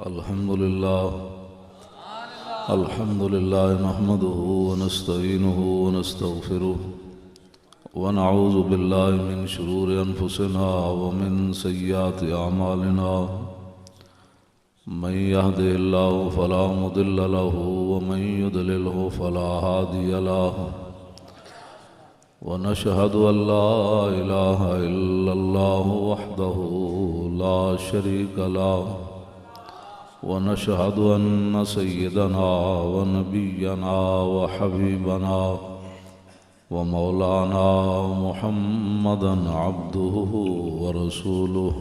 الحمد لله نحمده ونستعينه ونستغفره ونعوذ بالله من شرور أنفسنا ومن سيئات أعمالنا من يهده الله فلا مضل له ومن يضلله فلا هادي له ونشهد أن لا إله إلا الله وحده لا شريك له ونشهد أن سيدنا ونبينا وحبيبنا ومولانا محمدا عبده ورسوله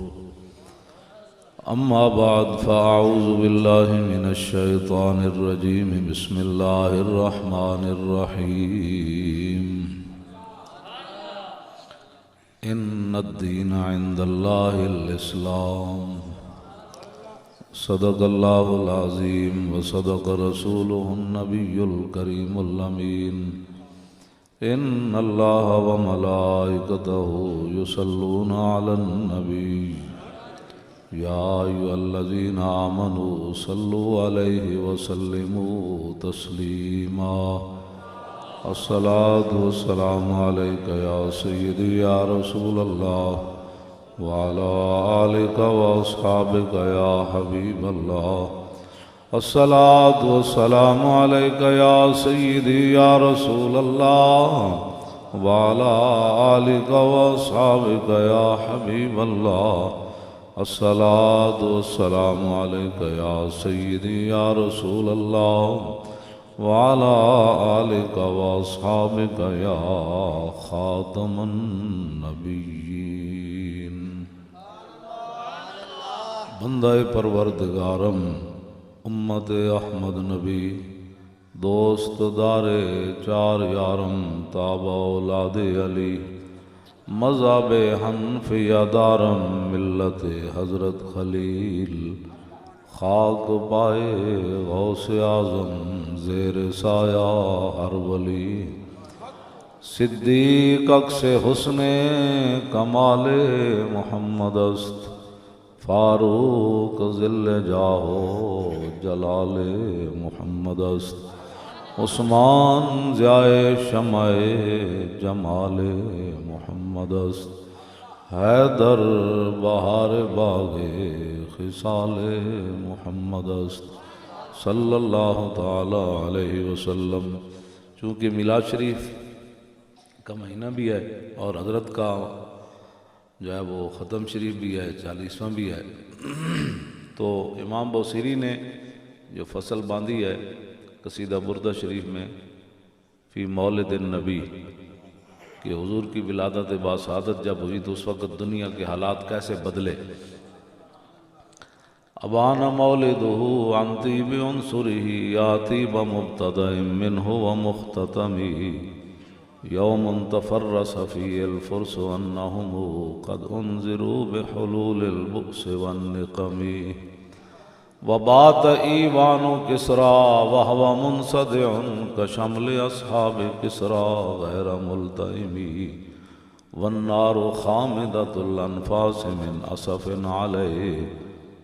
أما بعد فأعوذ بالله من الشيطان الرجيم بسم الله الرحمن الرحيم إن الدين عند الله الإسلام صدق الله العظيم وصدق رسوله النبي الكريم الأمين إن الله وملائكته يصلون على النبي يا أيها الذين آمنوا صلوا عليه وسلموا تسليما الصلاة والسلام عليك يا سيدي يا رسول الله وعلى آلك وأصحابك يا حبيب الله الصلاة والسلام عليك يا سيدي يا رسول الله وعلى آلك وأصحابك يا حبيب الله الصلاة والسلام عليك يا سيدي يا رسول الله وعلى آلك وأصحابك يا خاتم النبيين بندہ پروردگارم امت احمد نبی دوست دار چار یارم تابع اولاد علی مذہب حنفیہ دارم ملت حضرت خلیل خاک پائے غوث اعظم زیر سایہ ہر ولی صدیق اکس حسن کمال محمد است فاروق ذل جاہو جلال محمد است عثمان ضیائے شمع جمال محمد است حیدر بہار باغ خصال محمد است صلی اللہ تعالی علیہ وسلم۔ چونکہ میلاد شریف کا مہینہ بھی ہے اور حضرت کا جو ہے وہ ختم شریف بھی ہے، 40واں بھی ہے، تو امام بوصیری نے جو فصل باندھی ہے قصیدہ بردہ شریف میں فی مولد النبی کہ حضور کی ولادت باسعادت جب ہوئی تو اس وقت دنیا کے حالات کیسے بدلے۔ ابان مولدہ عن طیب عنصرہ یاتی بمبتدأ منہ ومختتمی یوم تفرس فی الفرس انہم قد انذروا بحلول البؤس والنقم وبات ایوان کسریٰ وہو منصدع کشمل اصحاب کسریٰ غیر ملتئم والنار خامدۃ الانفاس من اسف علیہ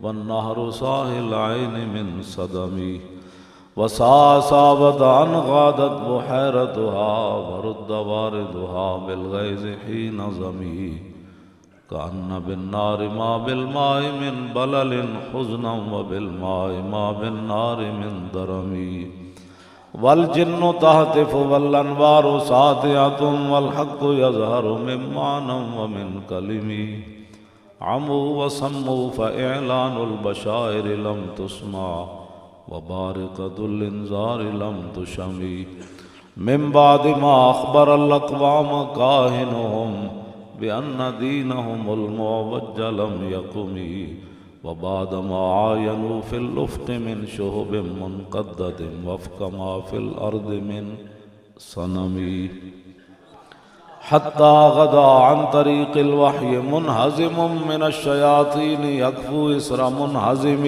والنہر ساحل عین من صدمی وساسابت ان غادت بحیرتها ورد واردها بالغیظ حین ضمی کأن بالنار ما بالماء من بلل حزنا وبالماء ما بالنار من درمی والجن تهتف والانوار ساطعة والحق يظهر من معنى ومن كلم عموا وصموا فإعلان البشائر لم تسمع وبارقة الانذار لم تشمی من بعد ما أخبر الأقوام كاهنهم بأن دينهم المعوج لم يقم وبعد ما عاينوا في الأفق من شهب منقدة وفق ما في الأرض من صنم حتى غدا عن طريق الوحي منهزم من الشياطين يكفو إسر منهزم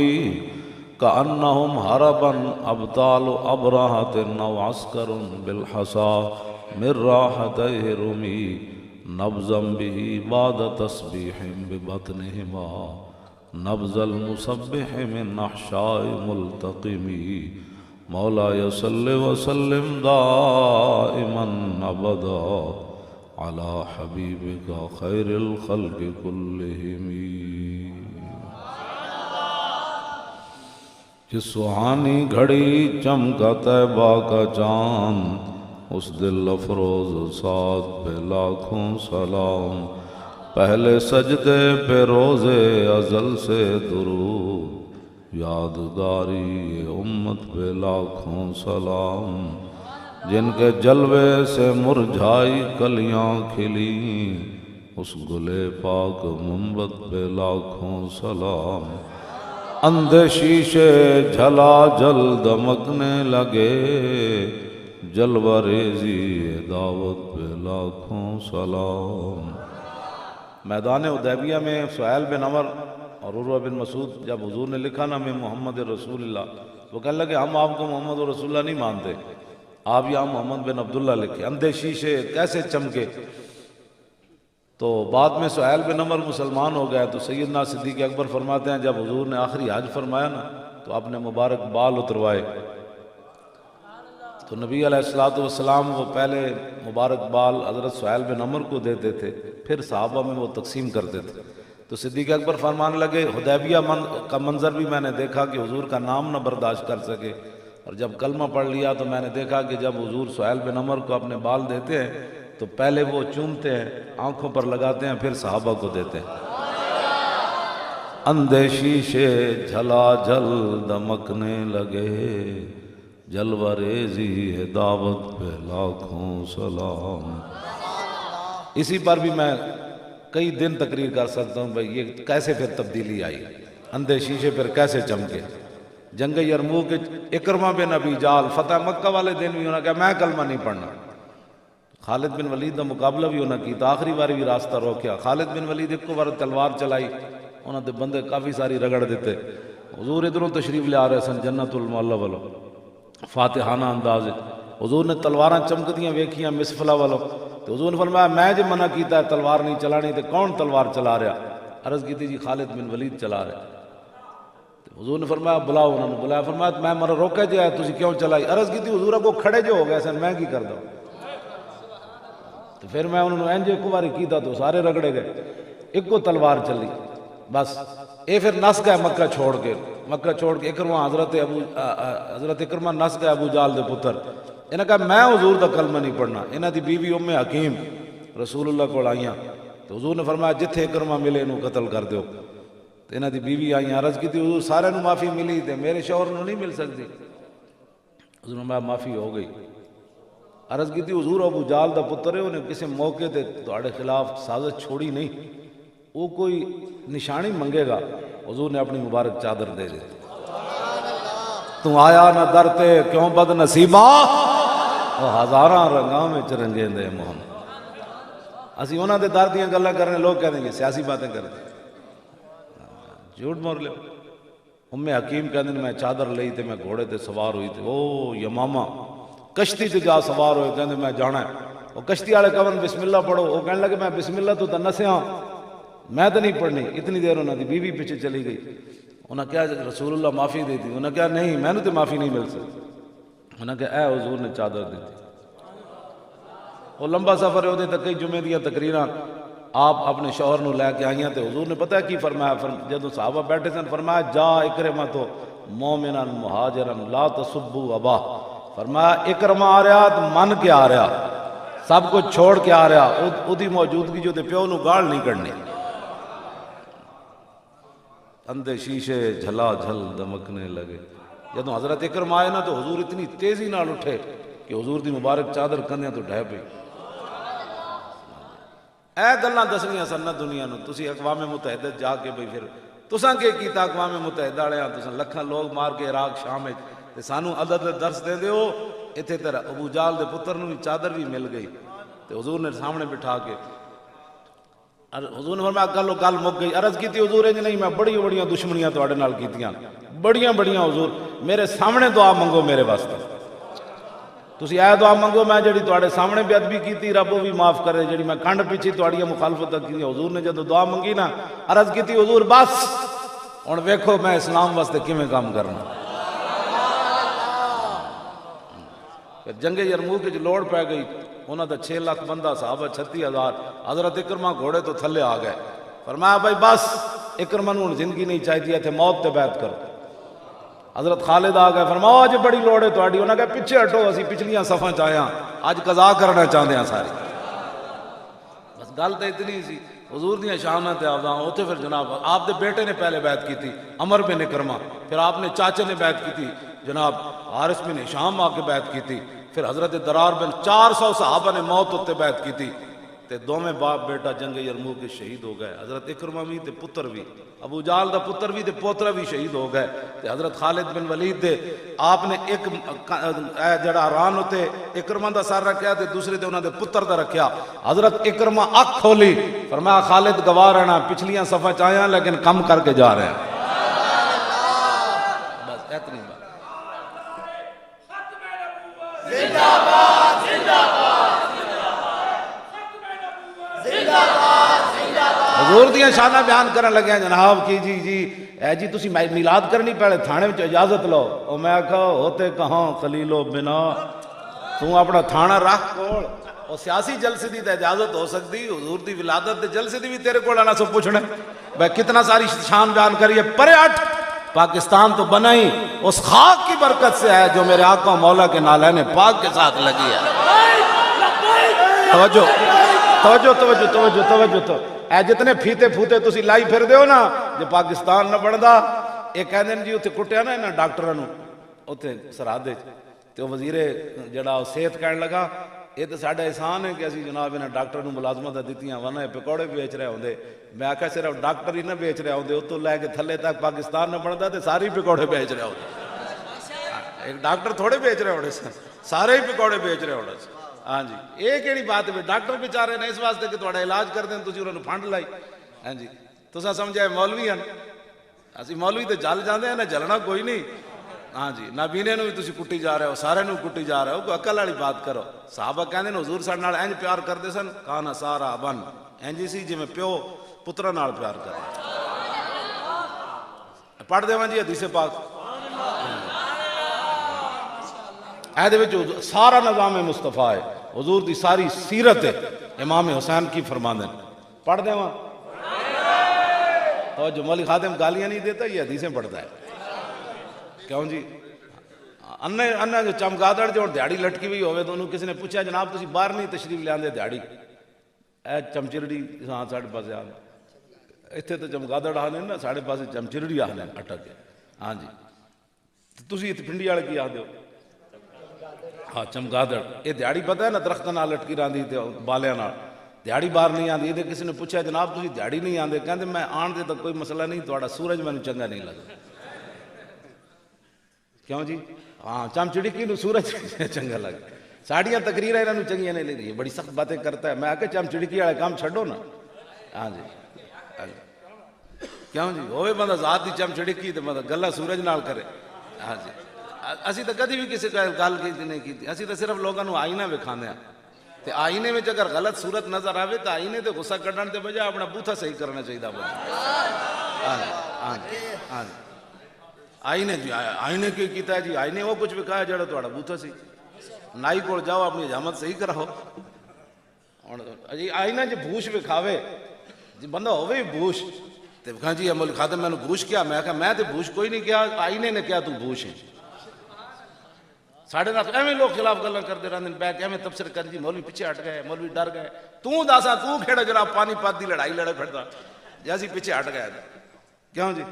كأنهم هربا أبطال أبرهة أو عسكر بالحصى من راحتيه رمي نبزا به بعد تسبيح ببطنهما نبض المسبح من احشاء ملتقمی مولاي صل وسلم دائما ابدا على حبيبك خير الخلق كلهم. جس سہانی گھڑی چمکا طیبہ کا چاند اس دل افروز سعد پہ لاکھوں سلام. پہلے سجدے پہ روز ازل سے درود یادگاری امت پہ لاکھوں سلام. جن کے جلوے سے مرجھائی کلیاں کھلی اس گلے پاک منبت پہ لاکھوں سلام. اندھے شیشے جھلا جل دمکنے لگے جلوہ ریزی دعوت پہ لاکھوں سلام. میدان حدیبیہ میں سہیل بن عمر اور عروہ بن مسعود جب حضور نے لکھا نا میں محمد رسول اللہ، وہ کہنے لگے ہم آپ کو محمد رسول اللہ نہیں مانتے، آپ یہاں محمد بن عبداللہ لکھے. اندھے شیشے کیسے چمکے؟ تو بعد میں سہیل بن عمر مسلمان ہو گیا تو سیدنا صدیق اکبر فرماتے ہیں جب حضور نے آخری حج فرمایا نا تو آپ نے مبارک بال اتروائے، تو نبی علیہ السلام وہ پہلے مبارک بال حضرت سہیل بن عمر کو دیتے تھے، پھر صحابہ میں وہ تقسیم کرتے تھے. تو صدیق اکبر فرمانے لگے حدیبیہ کا منظر بھی میں نے دیکھا کہ حضور کا نام نہ برداشت کر سکے، اور جب کلمہ پڑھ لیا تو میں نے دیکھا کہ جب حضور سہیل بن عمر کو اپنے بال دیتے ہیں تو پہلے وہ چومتے ہیں، آنکھوں پر لگاتے ہیں، پھر صحابہ کو دیتے ہیں. اندھے شیشے جھلا جھل دمکنے لگے جلوہ ریزی ہے دعوت پہ لاکھوں سلام. اسی پر بھی میں کئی دن تقریر کر سکتا ہوں بھائی یہ کیسے پھر تبدیلی آئی، اندھے شیشے پھر کیسے چمکے. جنگ یرموک اکرمہ بن ابی جال فتح مکہ والے دن بھی انہوں نے کہا میں کلمہ نہیں پڑھنا. خالد بن ولید کا مقابلہ بھی انہوں نے کی تو آخری بار بھی راستہ روکیا. خالد بن ولید ایک بار تلوار چلائی انہوں نے بندے کافی ساری رگڑ دیتے. حضور ادھروں تشریف لے آ رہے سن جنت المعلی والوں فاتحانہ انداز، حضور نے تلواراں چمکدیاں ویکھیاں مسفلہ والوں تو حضور نے فرمایا میں جو منع کیتا ہے تلوار نہیں چلانی تو کون تلوار چلا رہا؟ عرض کی تھی جی خالد بن ولید چلا رہا. حضور نے فرمایا بلاؤ، انہوں نے بلایا، فرمایا میں مرا روکے جو ہے تسی کیوں چلائی؟ عرض کی تھی حضور کو کھڑے جو ہو گئے سن میں کی کر دوں. تو پھر میں انہوں نے ایک باری کیتا تو سارے رگڑے گئے، ایک کو تلوار چلی بس. اے پھر نس گئے مکہ چھوڑ کے اکرمہ حضرت اکرمہ نس گئے ابو جال دے پتر. انہوں نے کہا میں حضور دا کلمہ نہیں پڑھنا. انہوں دی بیوی ام حکیم رسول اللہ کو آئیاں تو حضور نے فرمایا جتھے اکرمہ ملے انہوں قتل کر دیو. تو انہوں دی بیوی آئیاں عرض کی تھی حضور سارے نو معافی ملی تے میرے شوہر نو نہیں مل سکتی. حضور نے فرمایا معافی ہو گئی. عرض کی تھی حضور ابو جال دا پتر ہے انہیں کسی موقع تے تہاڈے خلاف سازش چھوڑی نہیں، وہ کوئی نشانی منگے گا. حضور نے اپنی مبارک چادر دے دی. تو آیا نہ درتے کیوں بد نصیبہ وہ ہزاراں رنگاں میں چرنگے دے محمد. اسی انہاں دے در دیاں گلاں کرنے لوگ کہتے ہیں سیاسی باتیں کرتے جھوٹ مور لے. ام حکیم کہتے ہیں میں چادر لئی تے میں گھوڑے تے سوار ہوئی تے او یمامہ کشتی تے جا سوار ہوئے کہتے میں جانا ہے. وہ کشتی والے کہن بسم اللہ پڑھو، وہ کہنے لگے میں بسم اللہ تو نسیاں میں تو نہیں پڑھنی. اتنی دیر انہوں نے بیوی پیچھے چلی گئی. انہوں نے کہا رسول اللہ معافی دی تھی. انہوں نے کہا نہیں میں نے تو معافی نہیں مل سکتی. انہوں نے کہا اے حضور نے چادر دی تھی. وہ لمبا سفر ہے وہ تک کئی جمعے دیا تقریراں آپ اپنے شوہر نو لے کے آئیاں تے حضور نے پتہ ہے کی فرمایا؟ جب صحابہ بیٹھے سن فرمایا جا اکرمہ تو مومنا مہاجرا لا تسبوا ابا. فرمایا اکرمہ آ رہا تو من کے آ رہا، سب کچھ چھوڑ کے آ رہا، او دی موجودگی جو تے پیو نو گال نہیں کرنی. اندھے شیشے جھلا جھل دمکنے لگے. جدوں حضرت اکرمہ آئے نا تو حضور اتنی تیزی نال اٹھے کہ حضور دی مبارک چادر کندیاں تو ڈھہ پئی. اے گلاں دسنیاں سن نہ دنیا نو. تسی اقوام متحدہ جا کے بھئی پھر تساں کے کیتا اقوام متحدہ والےاں تساں لکھاں لوگ مار کے عراق شام وچ تے سانو عدد درس دے دیو. ایتھے تیرا ابو جال دے پتر نو چادر بھی مل گئی تے حضور نے سامنے بٹھا کے حضور نے فرمایا گل مک گئی. عرض کی تھی حضور انج نہیں میں بڑیاں دشمنیاں تواڈے نال کیتیاں بڑیاں حضور میرے سامنے دعا منگو میرے واسطے. تسی اے دعا منگو میں جڑی تواڈے سامنے بے ادبی کیتی رب بھی معاف کرے جڑی میں کنڈ پیچھے تواڈیاں مخالفت کی. حضور نے جدوں دعا منگی نا عرض کی تھی حضور بس ہن ویکھو میں اسلام واسطے کیویں کام کرنا. پھر جنگ یرموک وچ لوڑ پی گئی، انہاں دا 6 لاکھ بندہ، صحابہ 36,000. حضرت اکرمہ گھوڑے تو تھلے آ گئے. فرمایا بھائی بس، اکرمہ نوں زندگی نہیں چاہیے تھے، موت تے بیعت کرو. حضرت خالد آ گئے، فرمایا اج بڑی لوڑ ہے تہاڈی. انہاں کہا پیچھے ہٹو، اسی پچھلیاں صفاں چ آئے ہاں، اج قضا کرنا چاہندے ہاں ساری. بس گل تو اتنی سی. حضور دیاں شاناں تے آوازاں اوتھے. پھر جناب آپ دے بیٹے نے پہلے بیعت کی تھی، عمر بن اکرمہ. پھر آپ نے چاچے نے بیعت کی تھی، جناب حارث بن ہشام آ کے بیعت کی تھی. پھر حضرت درار بن 400 صحابہ نے موت اتنے بیعت کی تھی. تے دوویں باپ بیٹا جنگ یرموک کے شہید ہو گئے. حضرت اکرمہ بھی تے پتر بھی، ابو جہل دا پتر بھی تے پوترا بھی شہید ہو گئے. تے حضرت خالد بن ولید دے آپ نے ایک جڑا ران ہوتے اکرمہ دا سر رکھیا تے دوسرے تے انہاں دے پتر دا رکھیا. حضرت اکرمہ اکھ کھولی، فرمایا خالد گواہ رہنا، پچھلیاں صفحہ چاہیاں لیکن کم کر کے جا رہے ہیں. بس اتنی بات. حضور دیاں شانہ بیان کرن لگے ہیں جناب کی جی تسی میلاد کرنی پہلے تھانے میں اجازت لو. او میں کہا ہوتے کہاں خلیلو بنا، تو اپنا تھانہ رکھ کول. اور سیاسی جلسے دی تے اجازت ہو سکتی، حضور دی ولادت دے جلسے دی بھی تیرے کول آنا سب پوچھنے. بھائی کتنا ساری شان بیان کریے، پرے ہٹ. پاکستان تو بنا ہی اس خاک کی برکت سے ہے جو میرے آقا مولا کے نالین پاک کے ساتھ لگی ہے. توجہ توجہ توجہ توجہ توجہ تو اے جتنے پھیتے پھوتے تسی لائی پھر دیو نا، جو پاکستان نہ بڑھدا. ایک کہہ دیں جی اتنے کٹیا نا انہاں ڈاکٹراں نوں اتنے سرحدے تے وزیر جڑا صحت کہن لگا یہ تو ساڈا احسان ہے کہ اسی جناب انہاں ڈاکٹر نوں ملازمت دتیاں ورنہ پکوڑے بیچ رہے ہوندے. میں آکھیا صرف ڈاکٹر ہی نہ بیچ رہے ہوندے، اتوں لے کے تھلے تک پاکستان نہ بڑھدا تے ساری پکوڑے بیچ رہے ہوندے. ایک ڈاکٹر تھوڑے بیچ رہے ہوندے سن، سارے ہی پکوڑے بیچ رہے ہوندے. ہاں جی یہ کیڑی بات ہے؟ ڈاکٹر بیچارے نے اس واسطے کہ تہاڈا علاج کر دیں تسی انہاں نوں فنڈ لائی. ہاں جی تساں سمجھا مولوی ہیں، اسی مولوی تے جل جاندے ہیں، نہ جلنا کوئی نہیں. ہاں جی نابینے نوں بھی تسی کٹی جا رہے ہو، سارے نوں کٹی جا رہے ہو. کوئی عقل والی بات کرو. صحابہ کہندے نے حضور ساڈے نال انج پیار کردے سن، کانا سارا بن انج سی جویں پیو پتراں نال پیار کردا. پڑھ دیواں جی حدیث پاک. اے وچ سارا نظام مصطفیٰ ہے، حضور دی ساری سیرت ہے، امام حسین کی فرماندے. پڑھ دیواں. توجہ مولی خادم گالیاں نہیں دیتا، یہ حدیثیں پڑھتا ہے. کیوں جی انہاں جو چمگادڑ جو دیہڑی لٹکی ہوئی ہوئے تو انہوں کسی نے پوچھا جناب تسی باہر نہیں تشریف لے آندے دیہڑی اے چمچرڑی ہاں ساڑھے پاسے آنے اتنے تو چمگادڑ آنے نا ساڑھے پاسے چمچرڑی آنے اٹک کے. ہاں جی تسی اتنے پنڈی والے کی آدھے ہو؟ ہاں چمگادڑ. یہ دیہڑی پتہ ہے نا درخت نال لٹکی راندی تے بالیاں نال، دیہڑی باہر نہیں آندی. یہ کسی نے پوچھا جناب تسی دیہڑی نہیں آندے؟ کہندے میں آن دے تو کوئی مسئلہ نہیں، تہاڈا سورج مینوں چنگا نہیں لگدا. کیوں جی؟ ہاں چمچڑکی نو سورج چنگا لگتا. ساڑیاں تقریریں انہوں نے چنگیاں نہیں لگی، بڑی سخت باتیں کرتا ہے. میں آ کے چمچڑکی والے کام چھڈو نا. ہاں جی کیوں جی ہوئے بندہ ذات دی چمچڑکی تو مطلب گلا سورج نال کرے. ہاں جی اسی تو کدی بھی کسی کا گل نہیں کی، اسی تو صرف لوگوں کو آئینہ وکھانے ہیں. تے آئینے میں اگر غلط صورت نظر آئے تو آئینے تے غصہ کڈن تے بجائے اپنا بوتھا صحیح کرنا چاہیے. ہاں جی ہاں جی آئینے جی آئینے کی کیتا ہے جی؟ آئینے وہ کچھ وکھایا جڑا تہاڈا بوتھا سی. نائی کول جاؤ اپنی حجامت صحیح کراؤ. جی آئینہ جی بھوش وکھاوے جی بندہ ہوئے بھوش تے کہاں جی مولی خادم میں نے بھوش کیا؟ میں کہا میں تے بھوش کوئی نہیں کیا، آئینے نے کیا تو بھوش ہے. ساڑھے نال ایویں لوگ خلاف گلاں کرتے رہندے نے، بیٹھ کے ایویں تبصرے کر جی مولوی پیچھے ہٹ گئے، مولوی ڈر گئے. تو داسا تو کھیڑا جڑا پانی پات دی لڑائی لڑے پھردا جیسی پیچھے ہٹ گئے. کیوں جی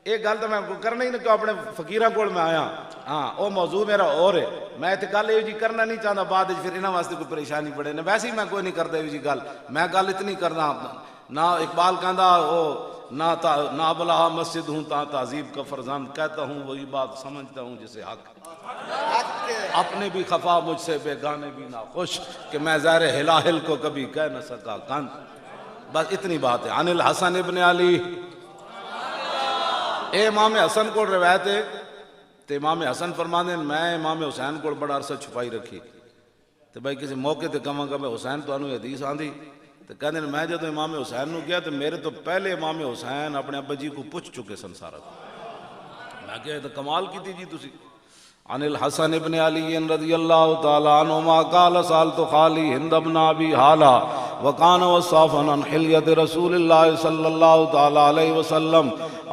ایک گل تو میں کرنا ہی نہیں کہ اپنے فقیراں کول میں آیا. ہاں وہ موضوع میرا اور ہے، میں تے گل یہ جی کرنا نہیں چاہتا بعد پھر انہاں واسطے کوئی پریشانی پڑے نا. ویسے ہی میں کوئی نہیں کردا یہ جی گل، میں گل اتنی کرنا. نہ اقبال کہندا وہ نہ بلا مسجد ہوں تا تعذیب کا فرزند، کہتا ہوں وہی بات سمجھتا ہوں جسے حق. اپنے بھی خفا مجھ سے بیگانے بھی نہ خوش، کہ میں زہر ہلاہل کو کبھی کہہ نہ سکا کند. بس اتنی بات ہے. عن الحسن ابن علی، اے امام حسن کو روایت ہے تے امام حسن فرماندے میں امام حسین کو بڑا عرصہ چھپائی رکھی تے بھائی کسی موقع تے کہاں گا میں حسین تو انہوں حدیث آندھی تو کہتے ہیں میں جب امام حسین نو گیا تو میرے تو پہلے امام حسین اپنے ابا جی کو پوچھ چکے سن سارا کو. میں کہا تو کمال کی تھی جی تسی. عن الحسن ابن علی رضی اللہ تعالی عنہما قال سألت خالی ہند ابن ابی حالہ وکان وصافا عن حلیت رسول اللہ صلی اللہ تعالی علیہ وسلم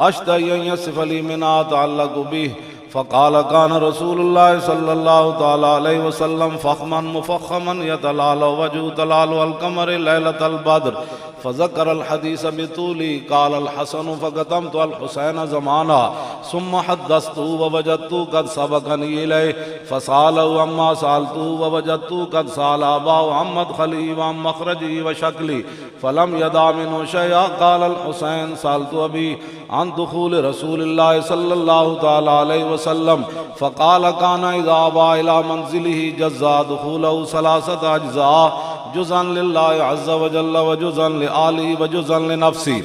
اشتہی ان یصف لی منها تعلق به فقال كان رسول الله صلى الله تعالى عليه وسلم فخما مفخما يتلال وجه تلال القمر ليلة البدر فذكر الحديث بطولي. قال الحسن فقدمت الحسين زمانا ثم حدثته ووجدته قد سبقني إليه فسأله عما سألته ووجدته قد سأل أباه عن مدخلي وعن مخرجي وشكلي فلم يدع منه شيئا. قال الحسين سألت أبي عن دخول رسول الله صلى الله تعالى عليه وسلم فقال كان إذا أبى إلى منزله جزا دخوله 3 أجزاء جزءا لله عز وجل وجزءا لآله وجزءا لنفسه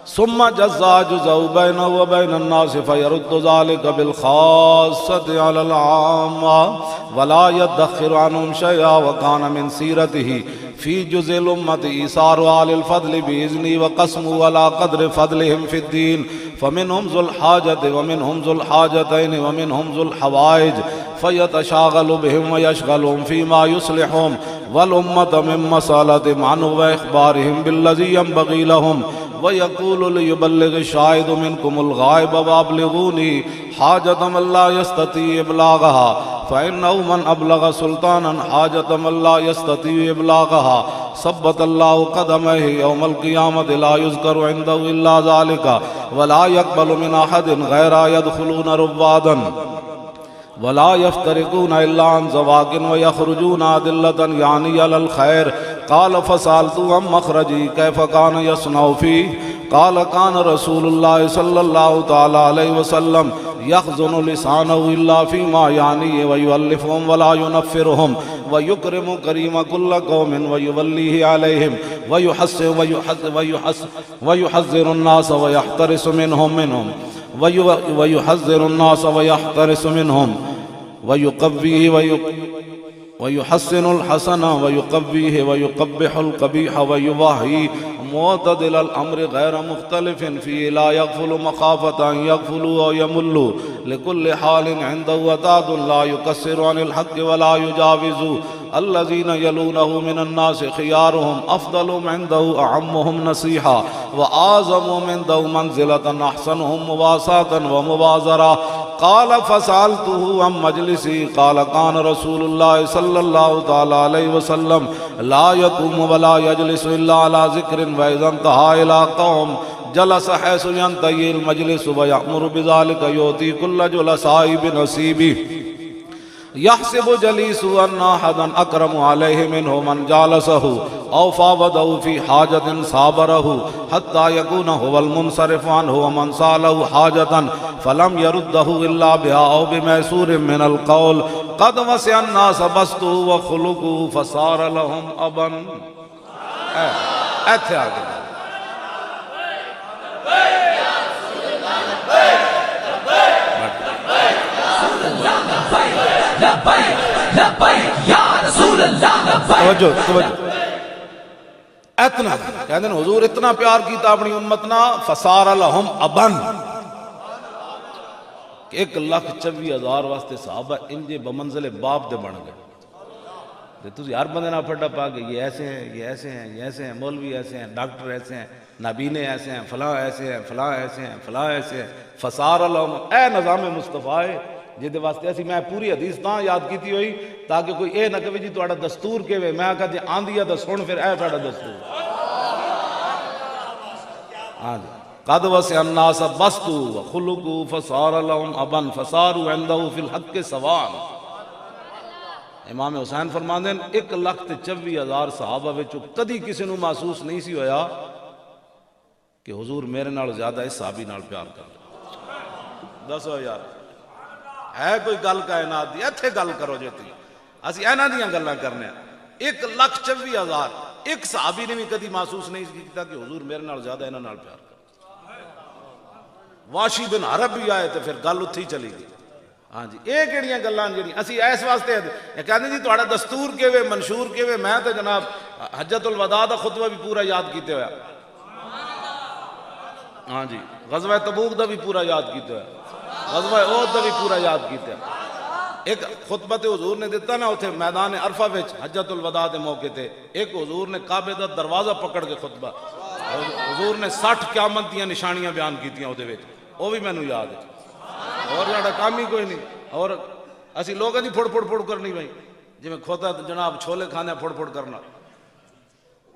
ثم جزا جزء بينه وبين الناس فيرد ذلك بالخاصة على العامة ولا يدخر عنهم شيئا. وكان من سيرته في جزء الأمة إيثار آل الفضل بإذنه وقسمه على قدر فضلهم في الدين فمنهم ذو الحاجة ومنهم ذو الحاجتين ومنهم ذو الحوائج فيتشاغل بهم ويشغلهم فيما يصلحهم والأمة من مسألة عنه وإخبارهم بالذي ينبغي لهم ويقول ليبلغ الشاهد منكم الغائب وابلغوني حاجة من لا يستطيع إبلاغها فإنه من أبلغ سلطانا حاجة من لا يستطيع إبلاغها ثبت الله قدمه يوم القيامة لا يذكر عنده إلا ذلك ولا يقبل من أحد غير يدخلون ربادا ولا يفترقون إلا عن زواج ويخرجون أدلة يعني على الخير. قال فسألت عن مخرجي كيف كان يصنع فيه قال كان رسول الله صلى الله تعالى عليه وسلم يخزن لسانه إلا فيما يعنيه ويؤلفهم ولا ينفرهم ويكرم كريم كل قوم ويوليه عليهم ويحذر الناس ويحترس منهم ويحذر الناس ويحترس منهم ويقويه ويحسن الحسن ويقويه ويقبح القبيح ويوahي معتدل الأمر غير مختلف فيه لا يغفل مخافة أن يغفلوا أو يملوا لكل حال عنده وتاد لا يكسر عن الحق ولا يجاوز. الذين يلونه من الناس خيارهم أفضلهم عنده أعمهم نصيحة وأعظمهم عنده منزلة أحسنهم مواساة ومبازرة. قال فسألته عن مجلسي قال كان رسول الله صلى الله تعالى عليه وسلم لا يقوم ولا يجلس إلا على ذكر وإذا انتهى إلى قوم جلس حيث ينتهي المجلس ويأمر بذلك يؤتي كل جلساء بنصيبه. يحسب جليس أن أحدا أكرم عليه منه من جالسه أو فاوضه في حاجة صابره حتى يكون هو المنصرف عنه ومن سأله حاجة فلم يرده إلا بها أو بميسور من القول قد وسع الناس بسطه وخلقه فصار لهم أبا. ایتھے آگے توجہ اتنا کہتے ہیں حضور اتنا پیار کیتا اپنی امتنا فصار لہم ابن 1,24,000 واسطے صحابہ انجے بمنزل باپ دے بن گئے. تجھے ہر بندے نہ پھڑا پا کہ یہ ایسے ہیں یہ ایسے ہیں یہ ایسے ہیں مولوی ایسے ہیں ڈاکٹر ایسے ہیں نابینے ایسے ہیں فلاں ایسے ہیں فلاں ایسے ہیں فلاں ایسے ہیں. فصار لہم اے نظام مصطفیٰ جہدے واسطے اسی میں پوری حدیث تاں یاد کیتی ہوئی تاکہ کوئی اے نہ کہے جی تہاڈا دستور کیویں میں کہا جی آندی ہے تے سن پھر اے تہاڈا دستور. ہاں جی قد وسع الناس بسطوا وخلقوا فصار لهم ابا فصاروا عنده في الحق سواء. امام حسین فرماندے ہیں 1,24,000 صحابہ وچوں کدی کسی نو محسوس نہیں سی ہویا کہ حضور میرے نال زیادہ اس صحابی نال پیار کر رہے. دسو یار ہے کوئی گل کائنات دی ایتھے گل کرو جیتی اسی اینا دیاں گلاں کرنے 1,24,000 ایک صحابی نے بھی کدی محسوس نہیں کیتا کہ حضور میرے نال زیادہ انہاں نال پیار کر. واشی بن عرب بھی آئے تو پھر گل اتھی چلی گئی. ہاں جی یہ کہڑیاں گلاں جڑیاں اسی اس واسطے کہندے جی تہاڈا دستور کیویں منشور کیویں میں تے جناب حجۃ الوداع دا خطبہ بھی پورا یاد کیتے ہویا ہاں جی غزوہ تبوک دا بھی پورا یاد کیتے ہویا غزوہ احد دا بھی پورا یاد کیتے ہویا ایک خطبہ تے حضور نے دیتا نا اتھے میدان عرفہ وچ حجۃ الوداع دے موقع تے ایک حضور نے کعبے دا دروازہ پکڑ کے خطبہ حضور نے 60 قیامت دیاں نشانیاں بیان کیتیاں او دے وچ او بھی مینوں یاد ہے اور جڑا کام ہی کوئی نہیں اور اسی لوگاں دی پھڑ پھڑ کرنی بھائی جویں کھوتا جناب چھولے کھانے پھڑ پھڑ کرنا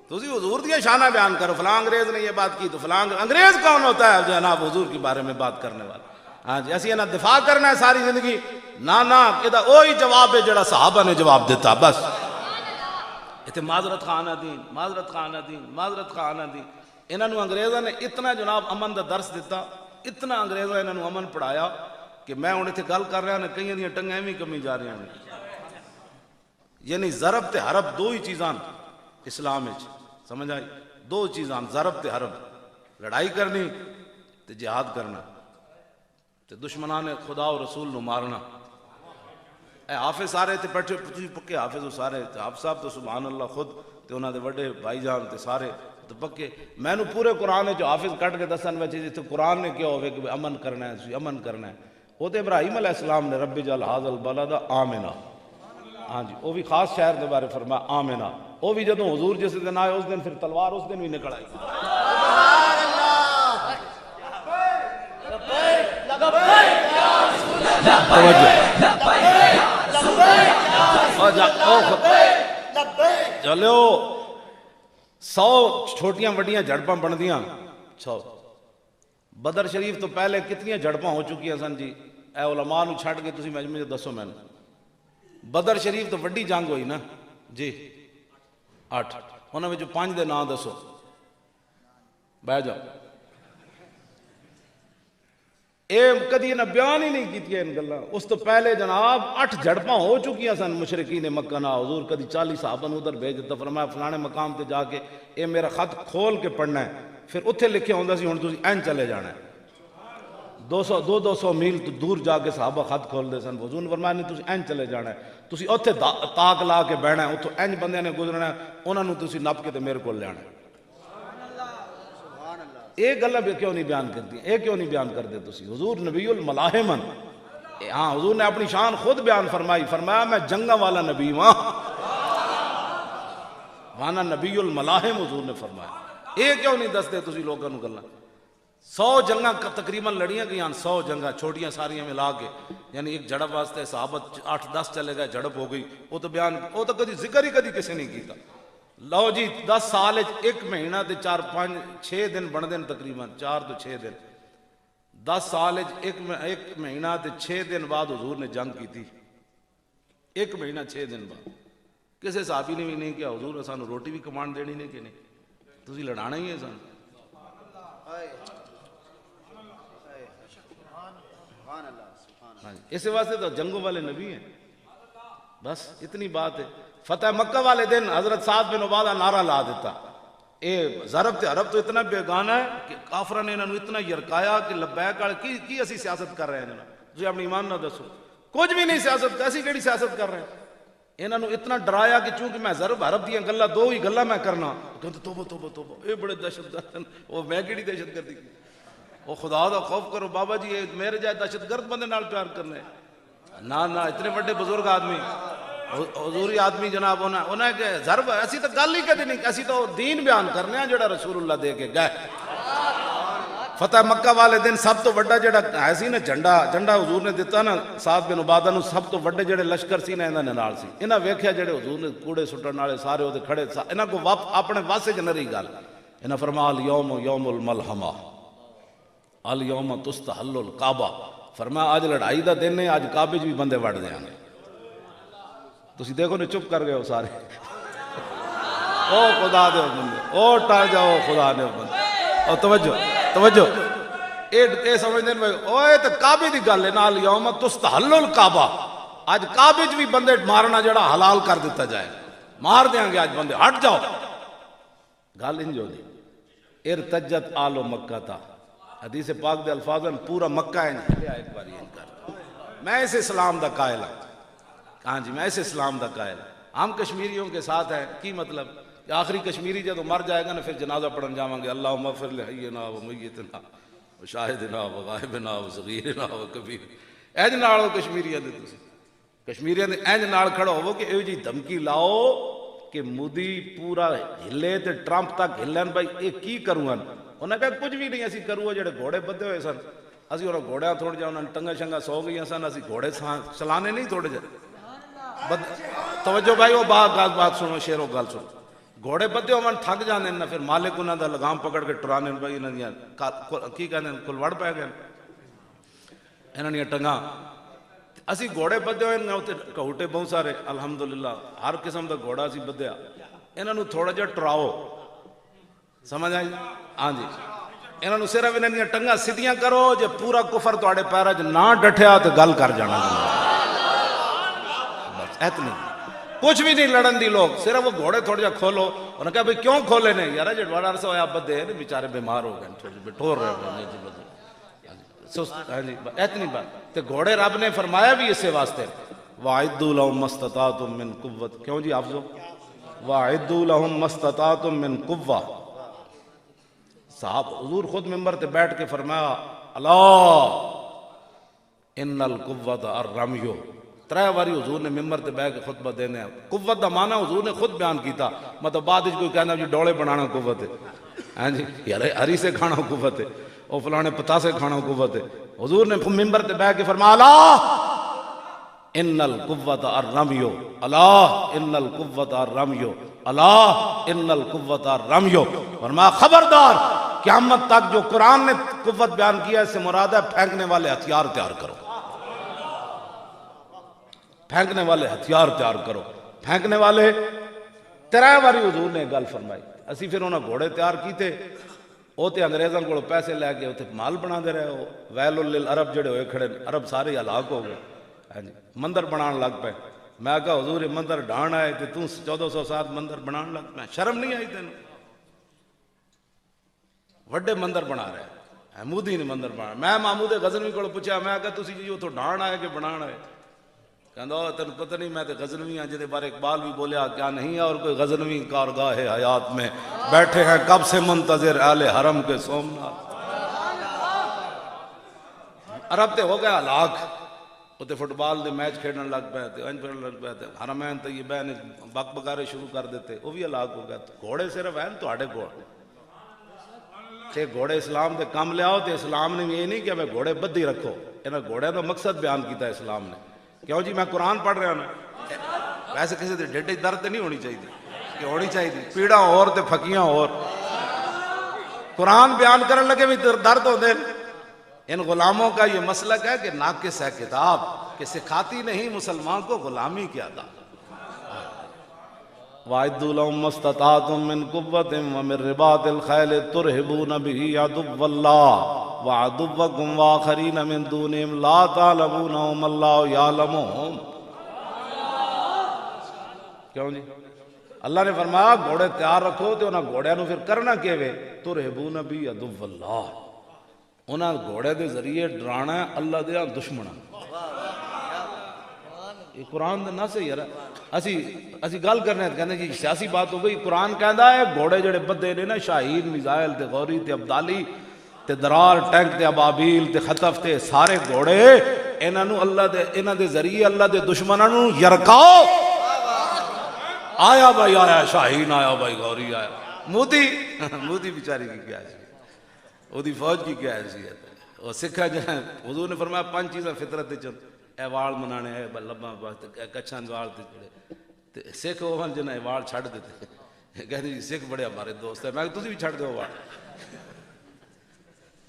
تسی حضور دیا شانہ بیان کرو فلاں انگریز نے یہ بات کی تو فلاں انگریز کون ہوتا ہے جناب حضور کے بارے میں بات کرنے والا ہاں جی اسی نہ دفاع کرنا ہے ساری زندگی نہ یہ وہی جواب ہے جڑا صحابہ نے جواب دیتا بس اتنے معذرت خانہ دین معذرت خانہ دین معذرت خانہ دین انہوں نے انگریزوں نے اتنا جناب امن دا درس دیتا اتنا انگریزوں نے انہوں نے امن پڑھایا کہ میں ہوں اتنے گل کر رہا ہوں کئی دیا ٹنگیں ایویں کمی جا رہی ہیں یعنی ضرب تے حرب دو ہی چیزاں اسلام وچ سمجھ آئی دو چیزاں ضرب تے حرب لڑائی کرنی تے جہاد کرنا تے دشمنان نے خدا و رسول نو مارنا اے حافظ سارے تے بیٹھے تسی پکے حافظ ہو سارے تے حافظ صاحب تو سبحان اللہ خود تے انہاں دے وڈے بھائی جان تے سارے تے پکے میں نو پورے قرآن جو حافظ کٹ کے دسن وچ جتے قرآن نے کیا ہوئے کہ امن کرنا ہے امن کرنا ہے وہ تے ابراہیم علیہ السلام نے رب جعل ھذا البلد آمنا ہاں جی وہ بھی خاص شہر دے بارے فرمایا آمنا وہ بھی جدوں حضور جس دن آئے اس دن پھر تلوار اس دن بھی نکل آئی چلو 100 چھوٹیاں وڈیاں جھڑپاں بن دیاں 100 بدر شریف تو پہلے کتنی جھڑپاں ہو چکی ہیں سن جی اے علماء نو چھڑ کے تسی مجمع دسو میں بدر شریف تو وڈی جنگ ہوئی نا جی 8 انہاں وچ 5 دے نام دسو بہ جاؤ اے کدی نہ بیان ہی نہیں کیتی ان گلاں اس تو پہلے جناب 8 جھڑپاں ہو چکی سن مشرکین مکہ نال حضور کدی 40 صحابہ ادھر بھیج دیتا فرمایا فلانے مقام تے جا کے اے میرا خط کھول کے پڑھنا ہے پھر اتھے لکھیا ہوندا سی ہن تسی این چلے جانا ہے 200 میل تو دور جا کے صحابہ خط کھول دے سن حضور نے فرمایا نہیں تسی این چلے جانا ہے تسی اتھے تاک لا کے بہنا ہے اتھوں این بندے نے گزرنا ہے انہاں نوں تسی نپ کے تے میرے کول لیانا ہے ایک گلا بھی کیوں نہیں بیان کرتی ہیں ایک کیوں نہیں بیان کر دے تسی حضور نبی الملاحمن ہاں حضور نے اپنی شان خود بیان فرمائی فرمایا میں جنگا والا نبی ہاں وانا نبی الملاحم حضور نے فرمایا ایک کیوں نہیں دس دے تسی لوگوں کو گلا 100 جنگاں تقریباً لڑیاں گئی 100 جنگاں چھوٹیاں ساریاں ملا کے یعنی ایک جھڑپ واسطے صحابت 8-10 چلے گئے جھڑپ ہو گئی وہ تو بیان وہ تو کدی ذکر ہی کدی کسی نہیں کیتا لو جی 10 سال 1 مہینہ تے 4-5-6 دن بن دن تقریباً 4 تو 6 دن 10 سال 1 مہینہ تے 6 دن بعد حضور نے جنگ کی تھی 1 مہینہ 6 دن بعد کسی صحابی نے بھی نہیں کیا حضور سانو روٹی بھی کمان دینی نہیں کہ نہیں تسی لڑانا ہی ہے سان اس واسطے تو جنگوں والے نبی ہیں بس اتنی بات ہے فتح مکہ والے دن حضرت سعد بن عبادہ نعرہ لا دیتا اے ضرب تے عرب تو اتنا بیگانہ ہے کہ کافرہ نے انہوں اتنا یرکایا کہ لبیک کی اسی سیاست کر رہے ہیں تجھے اپنی ایمان نہ دسو کچھ بھی نہیں سیاست کیسی کیڑی سیاست کر رہے ہیں انہوں نے اتنا ڈرایا کہ چونکہ میں ضرب عرب دیا گلا 2 ہی گلا میں کرنا کہتے توبہ اے بڑے دہشت گرد وہ میں کیڑی دہشت گردی وہ خدا دا خوف کرو بابا جی میرے جائے دہشت گرد بندے نال پیار کرنے نہ اتنے بڑے بزرگ آدمی حضوری آدمی جناب انہیں کہ ضرب ایسی تو گل ہی کدی نہیں ایسی تو دین بیان کرنے ہیں جڑا رسول اللہ دے کے گئے فتح مکہ والے دن سب تو وڈا جڑا ایسی نا جھنڈا حضور نے دیتا نا سعد بن عبادہ نو سب تو وڈے جڑے لشکر سی نا انہاں نے نال سی انہاں ویکھیا جڑے حضور نے کوڑے سٹن والے سارے او کھڑے انہاں کو اپنے واسے چ نہ رہی گل انہاں فرمایا الیوم یوم الملحمہ الیوم تستحل الکعبہ فرمایا آج لڑائی دا دن ہے آج کعبے بھی بندے وڑ دیاں گے تسی دیکھو نے چپ کر گئے ہو سارے او خدا دے بندے او ٹر جاؤ خدا دے بندے او توجہ اے سمجھدے نے اوئے تے کعبے دی گل ہے نال یوم تستحل الکعبہ آج کعبے بھی بندے مارنا جڑا حلال کر دیتا جائے مار دیاں گے آج بندے ہٹ جاؤ گل انجو دی ارتجت آل مکہ تا حدیث پاک دے الفاظ پورا مکہ ہے لے ایک باری ان کر میں اس اسلام دا قائل ہوں. ہاں جی میں اس اسلام دا قائل ہوں. ہم کشمیریوں کے ساتھ ہیں. کی مطلب کہ آخری کشمیری جب مر جائے گا نا پھر جنازہ پڑھن جاؤں گے اللہم اغفر لحینا و میتنا و شاہدنا و غائبنا و صغیرنا و کبیر. اینج نال کشمیریاں دے تسی کشمیریاں دے اینج نال کھڑا ہوو کہ ایو جی دھمکی لاؤ کہ مودی پورا ہلے تے ٹرمپ تک ہلن بھائی اے کی کروں گا. انہاں کہا کچھ بھی نہیں اسی کرو. جڑے گھوڑے بدے ہوئے سن اسی انہاں گھوڑیاں تھوڑ جا انہاں ٹنگا شنگا سو گئی سن اسی گھوڑے چلانے نہیں تھوڑے جا. توجہ بھائی وہ بات سنو شیرو گل سنو. گھوڑے بدے ہون تھک جاندے نا پھر مالک انہاں دا لگام پکڑ کے ٹرانے بھائی انہاں دیاں کی کہندے کلوڑ پے گئے انہاں دیاں ٹنگاں. اسی گھوڑے بدے ہوئے نا تے کہوٹے بہت سارے الحمدللہ ہر قسم دا گھوڑا اسی بدیا. انہاں نو تھوڑا جہا ٹراؤ سمجھ آئی. ہاں جی انہاں نو صرف انہاں دیاں ٹنگاں سیدھیاں کرو. جے پورا کفر تواڈے پیراں وچ نہ ڈٹھیا تے گل کر جانا. بس اتنی کچھ بھی نہیں لڑن دی. لوگ صرف وہ گھوڑے تھوڑے جا کھولو. انہوں نے کہا بھئی کیوں کھولے نہیں یار جڑ بڑا عرصہ ہویا بدے ہیں بیچارے بیمار ہو گئے تھوڑے بٹھور رہے ہوئے. اتنی بات تے گھوڑے رب نے فرمایا بھی اسے واسطے وَأَعِدُّوا لَهُم مَّا اسْتَطَعْتُم مِّن قُوَّةٍ. کیوں جی حافظو وَأَعِدُّوا لَهُم مَّا اسْتَطَعْتُم مِّن قُوَّةٍ. صاحب حضور خود ممبر تے بیٹھ کے فرمایا اللہ ان القوۃ الرمی. ترے واری حضور نے ممبر تے بیٹھ کے خطبہ دینے. قوت دا معنی حضور نے خود بیان کیتا. مطلب بعد وچ کوئی کہنا جی ڈولے بنانا قوت ہے. ہاں جی یار ہری سے کھانا قوت ہے او فلانے پتاسے کھانا قوت ہے. حضور نے ممبر تے بیٹھ کے فرمایا اللہ ان القوۃ الرمی اللہ ان القوۃ الرمی اللہ ان القوۃ الرمی. فرمایا خبردار قیامت تک جو قرآن نے قوت بیان کیا اس سے مراد ہے پھینکنے والے ہتھیار تیار کرو. پھینکنے والے ہتھیار تیار کرو. پھینکنے والے ترے واری حضور نے گل فرمائی. اسی پھر انہاں گھوڑے تیار کیتے. وہ تے انگریزاں کو پیسے لے کے اتنے مال بنا دے رہے. ویل للعرب جڑے ہوئے کھڑے عرب سارے ہلاک ہو گئے. مندر بنان لگ پے. میں کہا حضور مندر ڈھان آئے تے تو 1400 سال مندر بنان لگ پے. شرم نہیں آئی تینوں؟ وڈے مندر بنا رہے مودی نے مندر بنا. میں محمود غزنوی کو پوچھا میں کہا تسی جی اتوں ڈھان آئے کہ بنان آئے. کہندا تینوں پتہ نہیں میں تے غزنوی ہاں جہدے بارے اقبال بھی بولیا کیا نہیں ہے اور کوئی غزنوی کارگاہ حیات میں بیٹھے ہیں کب سے منتظر اہل حرم کے سومناتھ. عرب تے ہو گیا ہلاک. اتنے فٹ بال دے میچ کھیلنے لگ پے تے انج پھرن لگ پے تے حرمین طیبین بک بکارے شروع کر دیتے. وہ بھی ہلاک ہو گیا. گھوڑے صرف ہیں تواڈے کول تے گھوڑے اسلام دے کم لے آؤ. تے اسلام نے یہ نہیں کہ میں گھوڑے بدھی رکھو. انہاں گھوڑے دا مقصد بیان کیتا ہے اسلام نے. کیوں جی میں قرآن پڑھ رہا ہوں. ویسے کسی دے ڈیڈے درد نہیں ہونی چاہیے کہ ہونی چاہیے پیڑا اور تے پھکیاں اور. قرآن بیان کرن لگے بھی درد ہوندے. ان غلاموں کا یہ مسلک ہے کہ ناقص ہے کتاب کہ سکھاتی نہیں مسلمان کو غلامی کیا تھا. وَأَعِدُّوا لَهُم مَّا اسْتَطَعْتُم مِّن قُوَّةٍ وَمِن رِّبَاطِ الْخَيْلِ تُرْهِبُونَ بِهِ عَدُوَّ اللَّهِ وَعَدُوَّكُمْ وَآخَرِينَ مِن دُونِهِمْ لَا تَعْلَمُونَهُمُ اللَّهُ يَعْلَمُهُمْ. کیوں جی اللہ نے فرمایا گھوڑے تیار رکھو تے انہاں گھوڑیاں نو پھر کرنا کیویں تُرْهِبُونَ بِهِ عَدُوَّ اللَّهِ. انہاں گھوڑے دے ذریعے ڈرانا ہے اللہ دے دشمناں. یہ قرآن دا نہ سے یار اسی گل کرنے کہنے جی سیاسی بات ہو گئی. قرآن کہندا ہے گھوڑے جڑے بدے نے نا شاہین میزائل تے غوری تے عبدالی تے درار ٹینک تے ابابیل تے خطف تے سارے گھوڑے انہاں نو اللہ دے انہاں دے ذریعے اللہ دے دشمناں نو یرکاؤ. آیا بھائی آیا شاہین آیا بھائی غوری آیا. مودی بیچاری کی کیا ہے وہ دی فوج کی کیا حیثیت ہے. وہ سکھا جائیں حضور نے فرمایا 5 چیزاں فطرت چند اے وال منانے اے لباں واسطے کچھاں وال تے جڑے تے سکھ ہون جنہیں وال چھڑ دیتے. کہتے جی سکھ بڑے ہمارے دوست ہیں. میں کہ تسی بھی چھڑ دیو وال.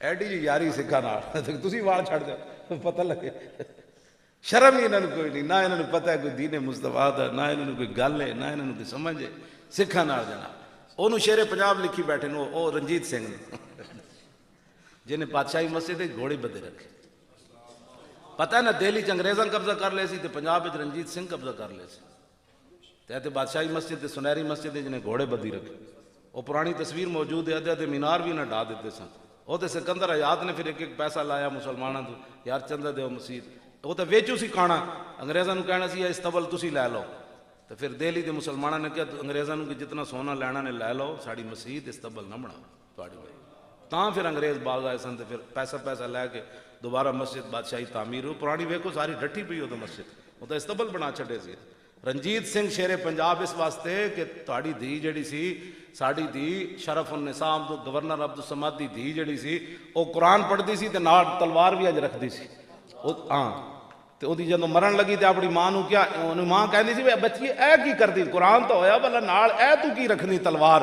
ایڈی جی یاری سکھا نال تسی وال چھڑ دیو پتہ لگے. شرم ہی انہوں کوئی نہیں. نہ انہوں نے پتہ ہے کوئی دین مصطفیٰ دا نہ انہوں نے کوئی گل ہے نہ انہوں نے کوئی سمجھ ہے. سکھا نال جناب انہوں شیر پنجاب لکھی بیٹھے وہ رنجیت سنگھ جنہیں پادشاہی مسجد گھوڑے بدے رکھے. پتہ ہے نا دہلی چ انگریزاں قبضہ کر لے سی تے پنجاب وچ رنجیت سنگھ قبضہ کر لے سی. تے بادشاہی مسجد تے سنہری مسجد جنہیں گھوڑے بدی رکھے. وہ پرانی تصویر موجود ہے. ادھے مینار بھی نہ ڈھا دیتے سن. وہ تے سکندر حیات نے پھر ایک ایک پیسہ لایا مسلمانوں تو یار چندہ دیو مسجد وہ تو ویچو سی کھانا انگریزاں نوں کہنا سی استبل تسی لے لو تو پھر دہلی دے مسلمانوں نے کہا انگریزاں نوں کہ جتنا سونا لینا نے لے لو ساڑی مسجد استبل نہ بناؤ تواڈی تاں پھر انگریز باغ آئے سن تے پھر پیسہ لے کے دوبارہ مسجد بادشاہی تعمیر ہو پرانی ویکھو ساری ڈٹھی پئی ہو تو مسجد وہ تو استبل بنا چھڈے سی رنجیت سنگھ شیر پنجاب اس واسطے کہ تہاڑی دھی جڑی سی ساڑی دھی شرف النساء گورنر عبدالصمد دی دھی جڑی سی وہ قرآن پڑھتی سی تے نال تلوار بھی اج رکھتی سی ہاں تے او دی جدوں مرن لگی تے اپنی ماں نو کیا انہوں ماں کہندی سی بچی اے کی کرਦੀ قرآن تو ہویا بھلا نال اے تو کی رکھنی تلوار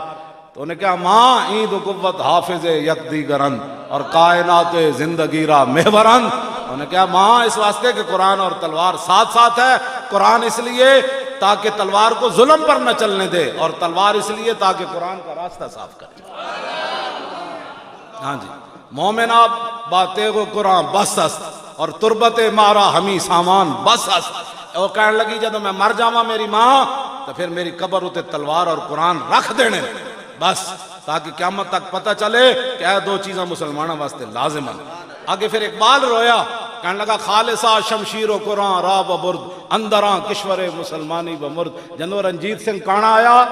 تو انہیں کہا ماں عید و قوت حافظ یکدی گرن اور کائنات زندگی را محورن انہوں نے کہا ماں اس واسطے کہ قرآن اور تلوار ساتھ ساتھ ہے قرآن اس لیے تاکہ تلوار کو ظلم پر نہ چلنے دے اور تلوار اس لیے تاکہ قرآن کا راستہ صاف کرے ہاں جی مومنہ باتیں کو قرآن بس است اور تربت مارا ہمیں سامان بس است وہ کہنے لگی جب میں مر جاواں میری ماں تو پھر میری قبر اتے تلوار اور قرآن رکھ دینے بس تاکہ قیامت تک پتہ چلے کہ اے دو چیزاں مسلمانوں واسطے لازم ہیں آگے پھر اقبال رویا کہنے لگا خالصہ شمشیر و قرآن را و برد اندراں کشور مسلمانی و مرد جنو رنجیت سنگھ کانا آیا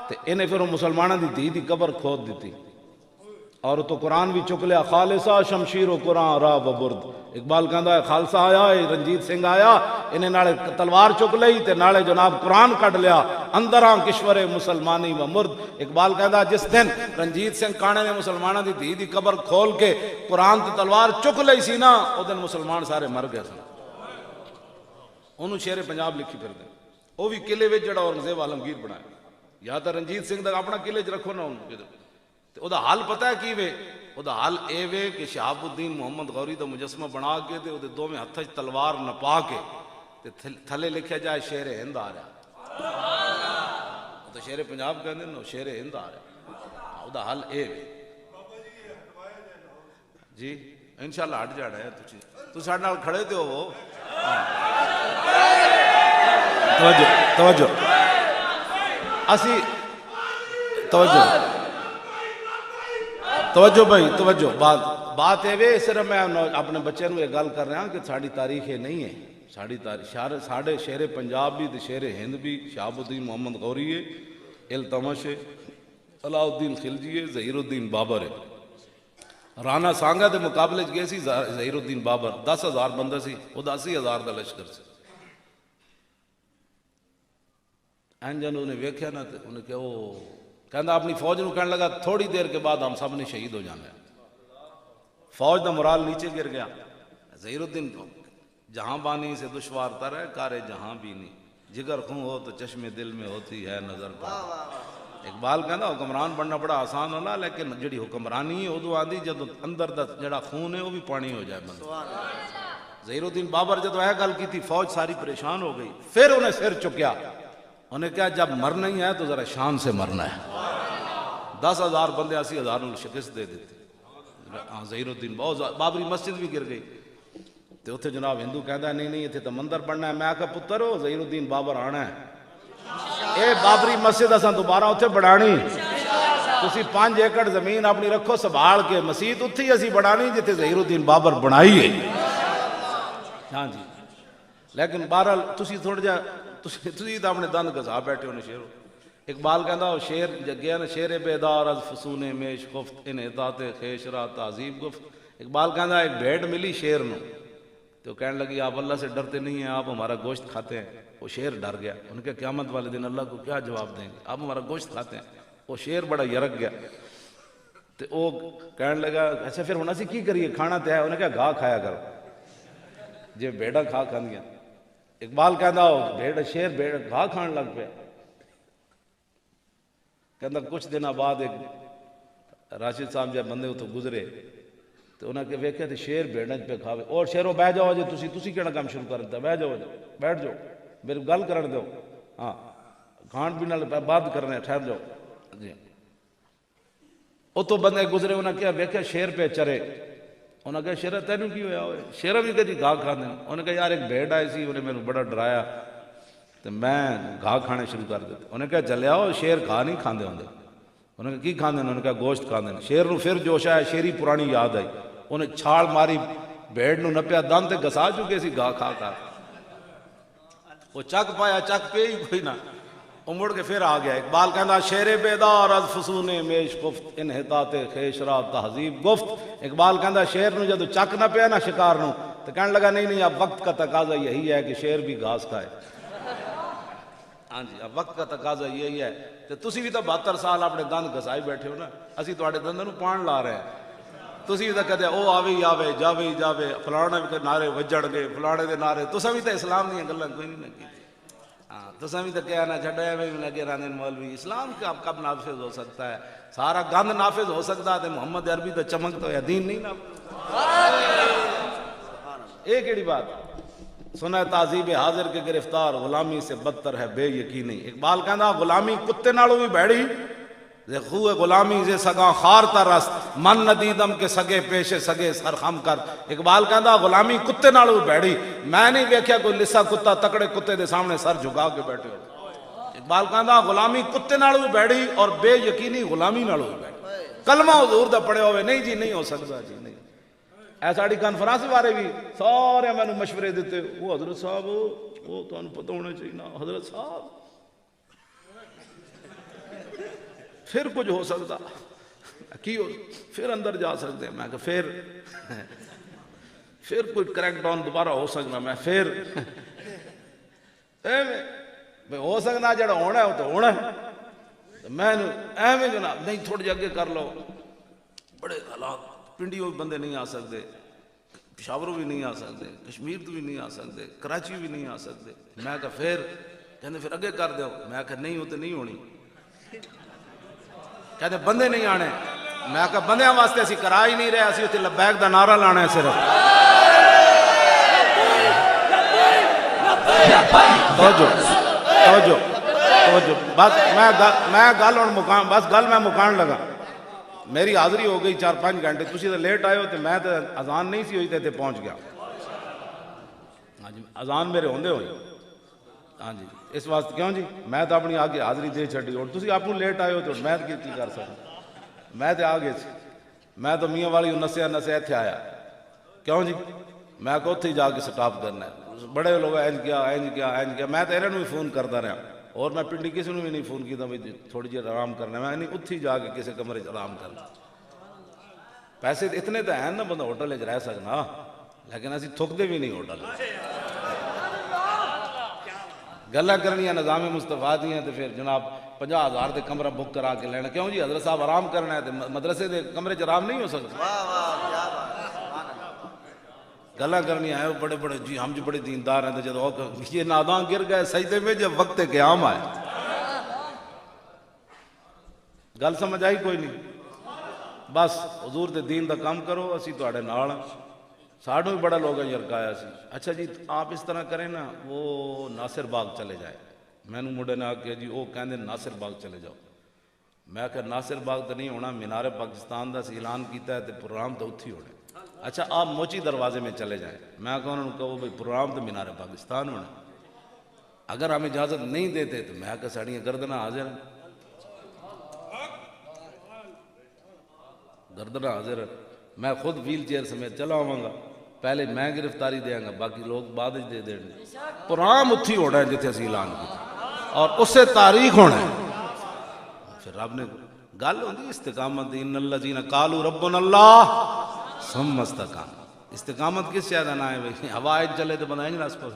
تو انہیں پھر مسلمانوں دی دھی دی قبر کھود دیتی اور تو قرآن بھی چک لیا خالصہ شمشیر و قرآن را و برد اقبال کہندا ہے خالصہ آیا رنجیت سنگھ آیا انہیں نالے تلوار چک لئی تے نالے جناب قرآن کٹ لیا اندراں کشور مسلمانی و مرد اقبال کہندا جس دن رنجیت سنگھ کانے نے مسلمانوں دی دھی دی قبر کھول کے قرآن تے تلوار چک لئی سی نا او دن مسلمان سارے مر گئے سن انہوں شیر پنجاب لکھی پھر دے وہ بھی قلعے وچ جڑا اورنگزیب عالمگیر بنایا یا تو رنجیت سنگھ دا اپنا قلعے چ رکھو نا انہوں او دا حال پتہ ہے کی وے او دا حال اے وے کہ شہاب الدین محمد غوری دا مجسمہ بنا کے تے او دے دو میں ہتھ تلوار نپا کے تے تھلے لکھیا جائے شیر ہند آ رہا او تو شیر پنجاب کہندے نو شیر ہند آ رہا او دا حال اے وے جی انشاءاللہ ہٹ جانا ہے تو ساڈے نال کھڑے تے ہو توجہ اسی توجہ بھائی توجہ بات ہے وے صرف میں اپنے بچے نو یہ گل کر رہا ہوں کہ ساڑی تاریخ یہ نہیں ہے ساڑی تاریخ ساڑھے شیر پنجاب بھی تے شیر ہند بھی شہاب الدین محمد غوری ہے التمش ہے علاء الدین خلجی ہے ظہیر الدین بابر ہے رانا سانگا دے مقابلے گئے سی ظہیر الدین بابر 10,000 بندہ سی وہ 80,000 دا لشکر سی این جن انہیں ویکھیا نا انہیں کہ وہ کہنا اپنی فوج نو کہنے لگا تھوڑی دیر کے بعد ہم سب نے شہید ہو جانا ہے فوج دا مرال نیچے گر گیا ظہیر الدین جہاں بانی سے دشوار تر ہے کارے جہاں بھی نہیں جگر خون ہو تو چشم دل میں ہوتی ہے نظر پر اقبال کہنا حکمران بننا بڑا آسان ہونا لیکن جڑی حکمرانی ہے ادو آدھی جدو اندر دا جڑا خون ہے وہ بھی پانی ہو جائے بندہ ظہیر الدین بابر جدو اے گل کی تھی فوج ساری پریشان ہو گئی پھر انہیں سر چکیا انہیں کہا جب مرنا ہی ہے تو ذرا شان سے مرنا ہے 10,000 بندے 80,000 نے شکست دے دیتے ظہیر الدین بہت بابری مسجد بھی گر گئی تو اتنے جناب ہندو کہتا ہے نہیں اتنے تو مندر بننا ہے میں کہا پتر ہو ظہیر الدین بابر آنا ہے اے بابری مسجد اساں دوبارہ اتنے بڑھانی تسی 5 ایکڑ زمین اپنی رکھو سنبھال کے مسجد اتھی ہی اسی بڑھانی جتے ظہیر الدین بابر بنائی ہے ہاں جی لیکن بہرحال تسی تھوڑا جا تسی تو اپنے دند گزا بیٹھے ہونے شیر اقبال کہندا شیر گیا نا شیر بیدار از فسون میش خفت ان اطاعت خیش را تعظیم گفت اقبال کہندا ایک بھیڑ ملی شیر نو تو کہنے لگی آپ اللہ سے ڈرتے نہیں ہیں آپ ہمارا گوشت کھاتے ہیں وہ شیر ڈر گیا ان کے قیامت والے دن اللہ کو کیا جواب دیں گے آپ ہمارا گوشت کھاتے ہیں وہ شیر بڑا یرک گیا تو وہ کہنے لگا اچھا پھر ہونا سی کی کریے کھانا تو ہے انہیں کہا گاہ کھایا کرو جی بیڑا کھا کھان گیا اقبال کہندا بھیڑ شیر بھیڑ گاہ کھان لگ پہ کہندا کچھ دن بعد ایک راشد صاحب جب بندے تو گزرے تو انہوں نے ویکھیا تے شیر بھیڑن پہ کھاوے اور شیرو بہ جاؤ جی تسی کیڑا کام شروع کر دیتا بہ جاؤ بیٹھ جاؤ میری گل کرن دو ہاں کھان پینے والے بات کرنے ٹھہر جاؤ جی وہ تو بندے گزرے انہوں نے کہا ویکھیا شیر پہ چرے انہوں نے کہا شیرہ تینوں کی ہویا ہوئے شیرہ بھی کہا گاہ کھانے انہوں نے کہا یار ایک بھیڑ آئی سی انہیں میرے بڑا ڈرایا تو میں گاہ کھانے شروع کر دیتا انہوں نے کہا چلے آؤ شیر گاہ نہیں کھاندے ہوندے انہوں نے کہا کی کھاندے انہوں نے کہا گوشت کھاندے شیر نو پھر جوش آیا شیری پرانی یاد آئی انہیں چھال ماری بھیڑ نو نپیا دن تے گسا چکے سی گاہ کھا کھا وہ چک پایا چک پہ ہی کوئی نہ وہ مڑ کے پھر آ گیا اقبال کہنا شیر بیدار از فسون میش گفت انحطاط خیش را تہذیب گفت اقبال کہنا شیر نو جدو چک نہ پیا نا شکار نو تو کہنے لگا نہیں اب وقت کا تقاضا یہی ہے کہ شیر بھی گھاس کھائے ہاں جی اب وقت کا تقاضا یہی ہے کہ تسی بھی تو 72 سال اپنے دند گسائی بیٹھے ہو نا اسی تواڈے دنداں نو پان لا رہے ہیں تسی بھی تو کہتے او آوے ہی آوے جاوے ہی جاوے فلانے کے نعرے وجڑ گئے فلانے دے نعرے تساں بھی تو اسلام دی گلاں کوئی نہیں کی ہاں تساں بھی تو کہیا نا چھڈے میں لگے رہندے مولوی اسلام کا کب نافذ ہو سکتا ہے سارا گند نافذ ہو سکتا ہے تے محمد عربی تو چمک تو ہے دین نہیں نافذ ایک کیڑی بات سنا تعذیب حاضر کے گرفتار غلامی سے بدتر ہے بے یقینی اقبال کہنا غلامی کتے نالوں بھی بھڑی زے خوہ غلامی زے سگاں خار ترست من ندیدم کے سگے پیشے سگے سر خم کر اقبال کہنا غلامی کتے نالوں بھی بھڑی میں نہیں ویکھیا کوئی لسا کتا تکڑے کتے دے سامنے سر جھکا کے بیٹھے ہو اقبال کہنا غلامی کتے نالوں بھی بھڑی اور بے یقینی غلامی نالوں بھی بھڑی کلمہ حضور دا پڑھے ہوئے نہیں جی نہیں ہو سکتا جی نہیں ایساڑی کانفرنس بارے بھی سارے میں نے مشورے دیتے وہ حضرت صاحب وہ تو انہوں پتہ ہونے چاہیے نا حضرت صاحب پھر کچھ ہو سکتا کی ہو پھر اندر جا سکتے ہیں میں کہ پھر کوئی کریکٹ ڈاؤن دوبارہ ہو سکنا میں پھر ہو سکنا جڑا ہونا ہے وہ تو ہونا ہے میں ایویں جناب نہیں تھوڑی جگہ کر لو بڑے حالات پنڈیوں بھی بندے نہیں آ سکتے پشاوروں بھی نہیں آ سکتے کشمیر تو بھی نہیں آ سکتے کراچی بھی نہیں آ سکتے میں کہا پھر اگے کر دو میں کہا نہیں ہوتے نہیں ہونی کہتے بندے نہیں آنے میں کہا بندیاں واسطے اسی کرا ہی نہیں رہے اسی ہوتے لبیک دا نعرہ لانا ہے صرف توجہ بس میں گل اور مکان بس گل میں مکان لگا میری حاضری ہو گئی 4-5 گھنٹے تسی تو لیٹ آئے ہو تو میں تو اذان نہیں سی ہوئی تے پہنچ گیا ہاں جی اذان میرے ہوندے ہوئی ہاں جی اس واسطے کیوں جی میں تو اپنی آگے حاضری دے چھڑی اور تسی آپ لیٹ آئے ہو تو میں کی کر سکتا میں تو آگے سی میں تو میاں والی نسیا اتھے آیا کیوں جی میں کو اتھے جا کے سٹاپ کرنا ہے بڑے لوگ اینج کیا میں تو انہوں بھی فون کرتا رہا اور میں پنڈی کسی نے بھی نہیں فون کیا بھائی تھوڑی جی آرام کرنا میں نہیں اتھی جا کے کسی کمرے آرام کرنا پیسے اتنے تو ہیں نا بندہ ہوٹل رہ سکنا لیکن اسی تھکتے بھی نہیں ہوٹل گلا کرنی نظام مصطفیٰ دیا تو پھر جناب 50,000 دے کمرہ بک کرا کے لینا کیوں جی حضرت صاحب آرام کرنا ہے تو مدرسے دے کمرے آرام نہیں ہو سکتا گلا کرنی آئے بڑے بڑے جی ہم جو بڑے دیندار ہیں تو جب یہ ناداں گر گئے سجدے میں جب وقت قیام آئے گل سمجھ آئی کوئی نہیں بس حضور دے دین دا کام کرو اسی تو آڑے نال ساڑھوں بھی بڑا لوگا یرکایا سی اچھا جی آپ اس طرح کریں نا وہ ناصر باغ چلے جائے میں نے مڑے نے آکے جی وہ کہندے ناصر باغ چلے جاؤ میں کہ ناصر باغ تو نہیں ہونا مینار پاکستان دا سی اعلان کیتا ہے تو پروگرام تو اتھی ہونے اچھا آپ موچی دروازے میں چلے جائیں میں انہوں نے کہو بھئی پروگرام تو مینار پاکستان ہونا اگر ہم اجازت نہیں دیتے تو میں کہ ساڑیاں گردنہ حاضر گردنہ حاضر میں خود ویل چیئر سمیت چلا ہوں گا پہلے میں گرفتاری دیا گا باقی لوگ بعد دے دیں پروگرام اتھی ہونا ہے جتنے اسی اعلان کیا اور اس سے تاریخ ہونا ہے پھر رب نے گل ہوندی استقامت ان الذین قالوا ربنا اللہ ثم استقاموا استقامت کس شاید نہ ہے بھئی ہوا چلے تو بنائیں گے نا اس کو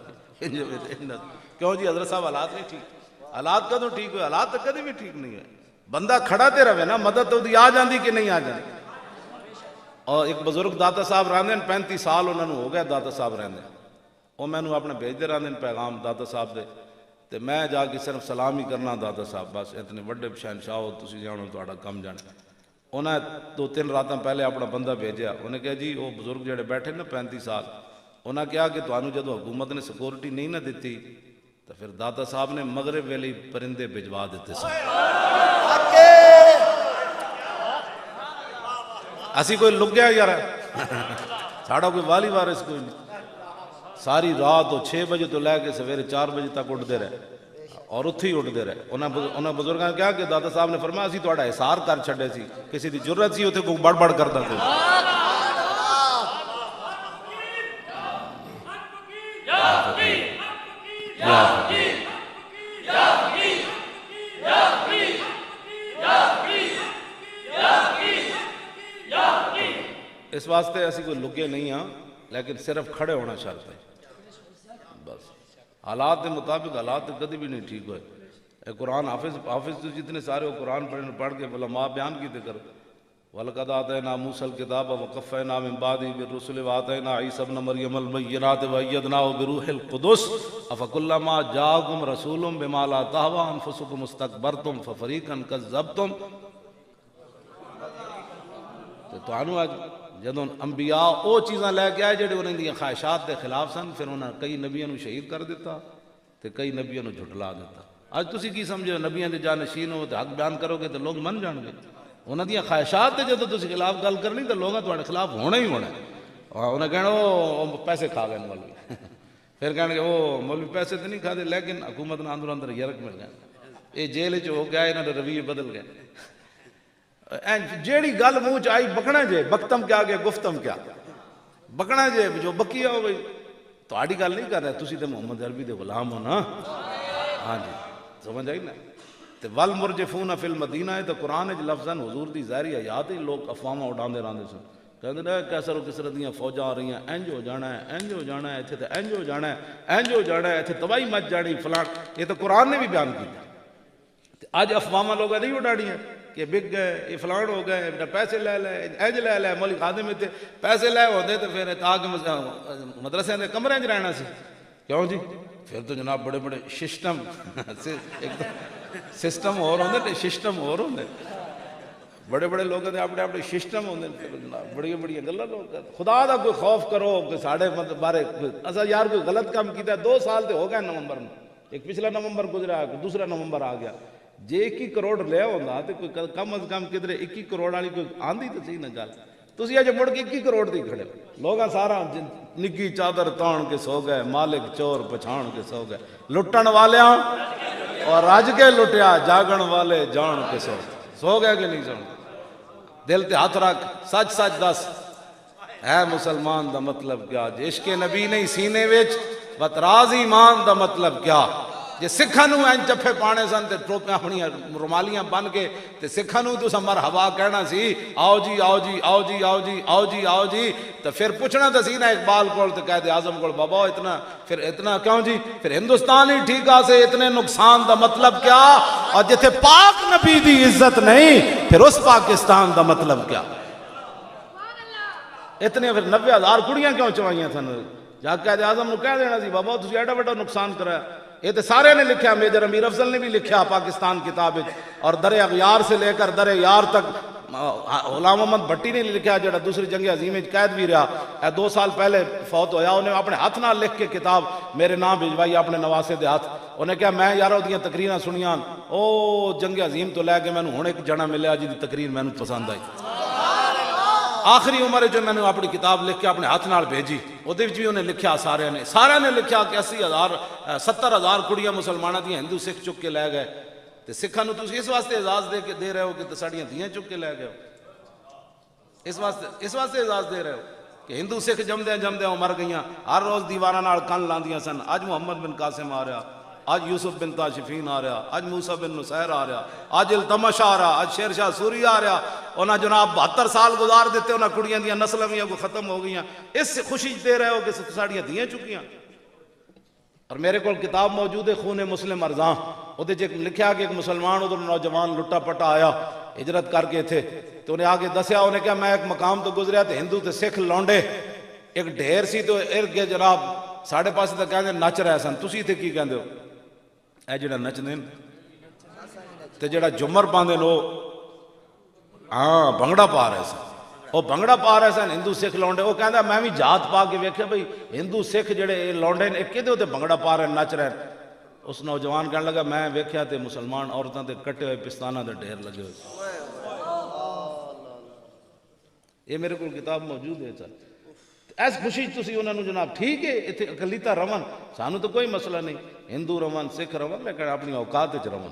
کیوں جی حضرت صاحب حالات نہیں ٹھیک حالات کا تو ٹھیک ہوئے حالات تو کدی بھی ٹھیک نہیں ہے بندہ کھڑا تے رہے نا مدد تو آ جاندی کہ نہیں آ جاندی اور ایک بزرگ داتا صاحب رہندے 35 سال انہوں نے ہو گیا داتا صاحب رہندے وہ میں نے اپنے بھیج دے رہندے پیغام داتا صاحب دے تے میں جا کے صرف سلام ہی کرنا داتا صاحب بس اتنے بڑے شہنشاہ ہو تسی جانو تہاڈا کم جانے انہیں 2-3 راتاں پہلے اپنا بندہ بھیجیا انہیں کہا جی وہ بزرگ جڑے بیٹھے نا 35 سال انہیں کہا کہ تانوں جدو حکومت نے سیکورٹی نہیں نہ دیتی تو پھر داتا صاحب نے مغرب ویلی پرندے بھجوا دیتے سن اسی کوئی لگ گیا یار ساڑھا کوئی والی وارث کوئی نہیں ساری رات 6 بجے تو لے کے سویرے 4 بجے تک اٹھتے رہے اور اتھی اٹھتے رہے انہیں بزرگاں نے کہا کہ داتا صاحب نے فرمایا اسی تہاڈا احسار کر چھڑے سی کسی دی جرت سی اتنے کوئی بڑ بڑ کرتا تھے فقیر یا فقیر اس واسطے اسی کوئی لگے نہیں ہاں لیکن صرف کھڑے ہونا شرط ہے بس حالات کے مطابق حالات کدی بھی نہیں ٹھیک ہوئے اے قرآن حافظ تو جتنے سارے وہ قرآن پڑھ کے علماء بیان کیتے کر وَلَقَدْ آتَيْنَا مُوسَى الْكِتَابَ وَقَفَّيْنَا مِن بَعْدِهِ بِالرُّسُلِ وَآتَيْنَا عِيسَى ابْنَ مَرْيَمَ الْبَيِّنَاتِ وَأَيَّدْنَاهُ بِرُوحِ الْقُدُسِ أَفَكُلَّمَا جَاءَكُمْ رَسُولٌ بِمَا لَا تَهْوَىٰ أَنفُسُكُمُ اسْتَكْبَرْتُمْ فَفَرِيقًا كَذَّبْتُمْ تو انو اج جدوں انبیاء او چیزاں لے کے آئے جڑے انہاں دی خواہشات دے خلاف سن پھر انہاں کئی نبیاں نو شہید کر دیتا تے کئی نبیاں نو جھٹلا دیتا اج تسی کی سمجھو نبیاں دے جانشین ہو تے حق بیان کرو گے تے لوگ من جان گے انہاں دی خواہشات تے جدوں تسی خلاف گل کرنی تے لوگاں تہاڈے خلاف ہونا ہی ہونا انہاں کہنا او پیسے کھا گئے مولوی پھر کہن گے او مولوی پیسے تے نہیں کھادے لیکن حکومت نے اندر اندر یرک مل گئے اے جیل وچ ہو گیا انہاں دے رویے بدل گئے جیڑی گل منہ چ آئی بکنا جے بکتم کیا گیا گفتم کیا بکنا جے جو بکیا ہو بھائی تہاڈی گل نہیں کر رہے تسی تے محمد عربی دے غلام ہو نا ہاں جی سمجھ آئی نا تے والمرجفون فی المدینہ ہے تو قرآن وچ لفظاً حضور دی ظاہری حیات ہی لوگ افواہاں اڑاندے رہندے سن کہندے نے کیسر و کسر دیاں فوجاں آ رہی ہیں انج ہو جانا ہے انج ہو جانا ہے ایتھے تے انج ہو جانا ہے انج ہو جانا ہے ایتھے تباہی مچ جانی فلاں یہ تو قرآن نے بھی بیان کیتا اج افواہاں لوگاں نہیں اڑاڑیاں کہ بک گئے یہ فلان ہو گئے پیسے لے لے انج لے لے مولوی خادم تے پیسے لے ہوندے تے پھر تاکہ مدرسے دے کمرے وچ رہنا سی کیوں جی پھر تو جناب بڑے بڑے سسٹم اور ہوندے تے سسٹم اور ہوندے بڑے بڑے لوگ دے اپنے اپنے سسٹم ہوندے جناب بڑی بڑی گلاں لوگ خدا دا کوئی خوف کرو کہ ساڈے بارے اسا یار کوئی غلط کام کیتا 2 سال تے ہو گئے نومبر میں ایک پچھلا نومبر گزرا دوسرا نومبر آ گیا جے 21 کروڑ لیا ہوندا تے کوئی کم از کم کدھر 21 کروڑ والی کوئی آندی تے صحیح نہ گل تسی اج مڑ کے 21 کروڑ دی کھڑے لوگاں سارا نگی چادر تان کے سو گئے مالک چور پچھان کے سو گئے لٹن والیاں اور رج کے لٹیا جاگن والے جان کے سو گئے کہ نہیں سو دل تے ہاتھ رکھ سچ سچ دس ہے مسلمان دا مطلب کیا جے عشق نبی نہیں سینے وچ وتراز ایمان دا مطلب کیا جے سکھاں نو این چپے پانے سن تے ٹوپیاں اپنی رومالیاں بن کے تے سکھاں نو تساں مرحبا کہنا سی آؤ جی آؤ جی آؤ جی آؤ جی آؤ جی آؤ جی تے پھر پوچھنا تے سی نا اقبال کول تے قائد اعظم کول بابا اتنا پھر اتنا کیوں جی پھر ہندوستان ہی ٹھیک سے اتنے نقصان دا مطلب کیا اور جتھے پاک نبی دی عزت نہیں پھر اس پاکستان دا مطلب کیا اتنے پھر 90,000 کڑیاں کیوں چوائیاں تھن جا قائد اعظم نو کہہ دینا سی بابا تسی ایڈا بڑا نقصان کرایا یہ تو سارے نے لکھا میجر امیر افضل نے بھی لکھا پاکستان کتاب اور در اغیار سے لے کر در یار تک غلام محمد بھٹی نے لکھا جڑا دوسری جنگ عظیم قید بھی رہا 2 سال پہلے فوت ہویا انہیں اپنے ہاتھ نہ لکھ کے کتاب میرے نام بھجوائی اپنے نواسے دے ہاتھ انہیں کہا میں یارو دیاں تقریراں سنیاں او جنگ عظیم تو لے کے میں نے ہن ایک جنا ملیا جی دی تقریر میں نے پسند آئی آخری عمر جو میں نے اپنی کتاب لکھ کے اپنے ہاتھ نال بھیجی وہ بھی انہیں لکھیا سارے نے لکھیا کہ 80,000 70,000 کڑیاں مسلمانہ دیاں ہندو سکھ چک کے لے گئے تے سکھاں نو تسی اس واسطے اعزاز دے رہے ہو کہ ساڈیاں دھیاں چک کے لے گئے ہو اس واسطے اعزاز دے رہے ہو کہ ہندو سکھ جمدیاں مر گئیاں ہر روز دیواراں نال کن لاندیاں سن اج محمد بن قاسم آ رہا آج یوسف بن تاشفین آ رہا آج موسیٰ بن نصیر آ رہا آج التمش آ رہا آج شیر شاہ سوری آ رہا انہاں جناب 72 سال گزار دیتے انہاں کڑیاں دیاں نسلیں بھی کو ختم ہو گئیاں اس سے خوشی دے رہے ہو کہ ساڑیاں دیاں چکیاں اور میرے کو کتاب موجود ہے خون مسلم ارزاں وہ لکھیا کہ ایک مسلمان ادھر نوجوان لٹا پٹا آیا ہجرت کر کے تھے تو انہیں آگے دسیا انہیں کہا میں ایک مقام تو گزریا تو ہندو تے سکھ لونڈے ایک ڈھیر سی تو ارد گئے جناب ساڑھے پاسے تک کہندے نچ رہے سن تسی تے کی کہندے ہو اے جڑا نچدے تے جڑا جمر پاندے نو ہاں بھنگڑا پا رہے سن وہ بھنگڑا پا رہے سن ہندو سکھ لونڈے وہ کہندا میں بھی جات پا کے ویکھیا بھئی ہندو سکھ جڑے لونڈے نے کدے ہوتے بھنگڑا پا رہے نچ رہے اس نوجوان کہنے لگا میں ویکھیا تے مسلمان عورتاں تے کٹے ہوئے پستاناں دے ڈھیر لگے ہوئے یہ میرے کو کتاب موجود ہے سر ایس خوشی تسی انہوں نے جناب ٹھیک ہے اتنے اقلیتاں رون سانو تو کوئی مسئلہ نہیں ہندو رون سکھ رون لیکن اپنی اوقات وچ رون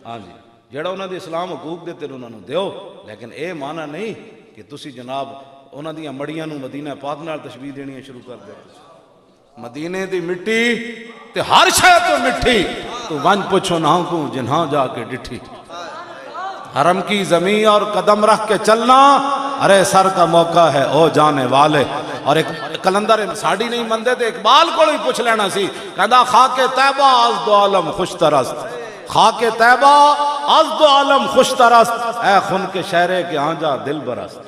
ہاں جی جڑا انہوں نے اسلام حقوق دیتے انہوں نے دیو لیکن اے معنی نہیں کہ تسی جناب انہوں نے مڑیاں نو مدینہ پاک نال تشبیہ دینی شروع کر دے مدینے دی مٹی تے ہر شے تو مٹھی تو ون پوچھو نہ کو جنہاں جا کے ڈٹھی حرم کی زمین اور قدم رکھ کے چلنا ارے سر کا موقع ہے او جانے والے اور ایک کلندر ساڑی نہیں مندے تے اقبال کو ہی پوچھ لینا سی کہندا خاک طیبہ از دو عالم خوش ترست خاک طیبہ از دو عالم خوش ترست اے خن کے شہرے کے ہاں جا دل برست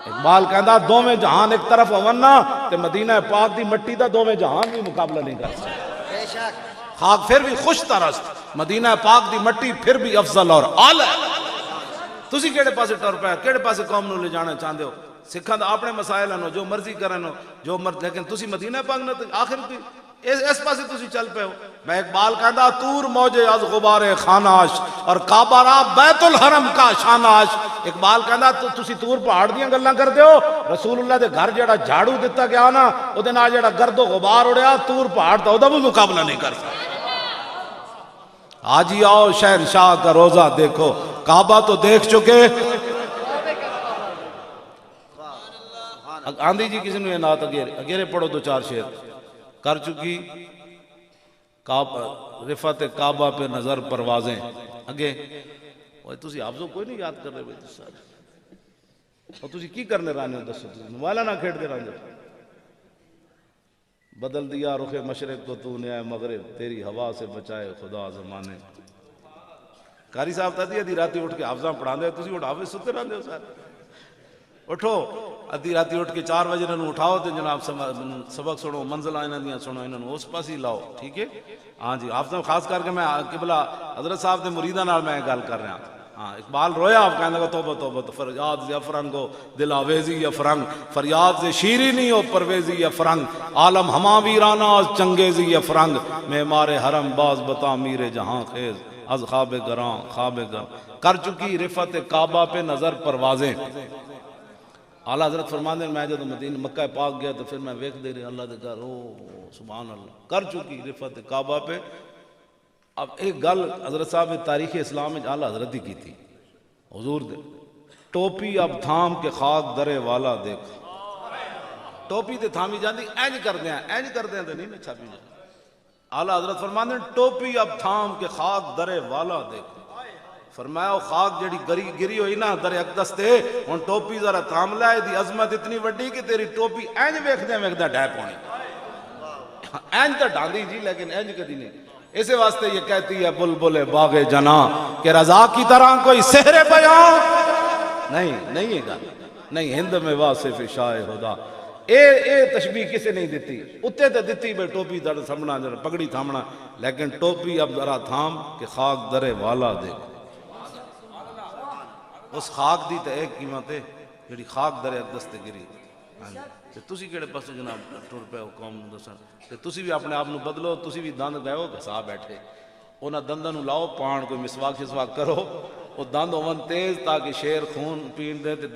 اقبال کہندا دو میں جہان ایک طرف ہونا تے مدینہ پاک دی مٹی دا دو میں جہان بھی مقابلہ نہیں کر سکتا خاک پھر بھی خوش ترست مدینہ پاک دی مٹی پھر بھی افضل اور اعلی تسی کیڑے پاسے ٹر پے کیڑے پاسے قوم نو لے جانا چاہندے ہو سکھاں دا اپنے مسائل ہیں جو مرضی کرن جو لیکن تسی مدینہ پاک نہ آخر کی اس پاسے تسی چل پے ہو میں اقبال کہندا تور موجے از غبار خاناش اور کعبہ را بیت الحرم کا شاناش اقبال کہندا تسی تور پہاڑ دیاں گلاں کردے ہو رسول اللہ دے گھر جڑا جھاڑو دتا گیا نا او دے نال جڑا گرد و غبار اڑیا تور پہاڑ دا او دا بھی مقابلہ نہیں کر سکتا آج ہی آؤ شہنشاہ کا روزہ دیکھو کعبہ تو دیکھ چکے آندھی جی کسی نے نات اگیرے پڑھو دو چار شعر کر چکی رفعت کعبہ پہ نظر پروازیں اگے تسی حافظوں کوئی نہیں یاد کر رہے بھائی سارے اور تسی کی کرنے رانے ہو دسو تسی موبائلہ نہ کھیڑ دے رانے بدل دیا رخ مشرق کو تو نے آئے مغرب تیری ہوا سے بچائے خدا زمانے کاری صاحب تا دی ادھی راتی اٹھ کے حافظاں پڑھا دے تسی اٹھ حافظ ستے رہنے ہو سارے اٹھو ادھی راتی اٹھ کے 4 بجے انہوں اٹھاؤ تو جناب سبق سنو منزل آئینہ دیا سنو انہوں اس پاس ہی لاؤ ٹھیک ہے ہاں جی حافظ خاص کر کے میں قبلہ حضرت صاحب دے مریدہ نال میں گل کر رہا ہاں اقبال رویا آپ کہنے لگا توبہ توبہ تو فریاد سے افرنگ ہو دل آویزی یا فرنگ فریاد سے شیری نہیں ہو پرویزی یا فرنگ عالم ہما ویرانہ از چنگیزی یا فرنگ معمار حرم باز بتا میر جہاں خیز از خواب گراں خواب گراں کر چکی رفعت کعبہ پہ نظر پروازیں اعلیٰ حضرت فرماندے میں جب مدینہ مکہ پاک گیا تو پھر میں ویکھ دے رہے اللہ دے گھر سبحان اللہ کر چکی رفعت کعبہ پہ اب ایک گل حضرت صاحب تاریخ اسلام میں اعلیٰ حضرت ہی کی تھی حضور دے ٹوپی اب تھام کے خاک درے والا دیکھ ٹوپی تے تھامی جاندی اینج کر دیں تو نہیں میں چھاپی جاندی اعلیٰ حضرت فرماندے ٹوپی اب تھام کے خاک درے والا دیکھ فرمایا خاک جڑی گری ہوئی نا در اقدس تے ان ٹوپی ذرا تھام لائے دی عظمت اتنی وڈی کہ تیری ٹوپی اینج ویکھ دے ڈیپ ہونی اینج تا ڈاندی جی لیکن اینج کدی نہیں اسے واسطے یہ کہتی ہے بلبل باغ جنا کہ رضا کی طرح کوئی سحر بیان نہیں ہے گا نہیں ہند میں واصف شاہ خدا اے تشبیح کسے نہیں دیتی اتے تے دیتی بے ٹوپی در سامنا پگڑی تھامنا لیکن ٹوپی اب ذرا تھام کہ خاک درے والا دے اس خاک دی تے ایک قیمت ہے جڑی خاک درے اقدس تے گری تے تسی کیڑے پاسے جناب ٹر پے ہو قوم دسن تے تسی بھی اپنے آپ نو بدلو تسی بھی دند گئے ہو گھسا بیٹھے انہاں دنداں نو لاؤ پان کوئی مسواک شسواک کرو وہ دند ہون تیز تاکہ شیر خون پین دے تے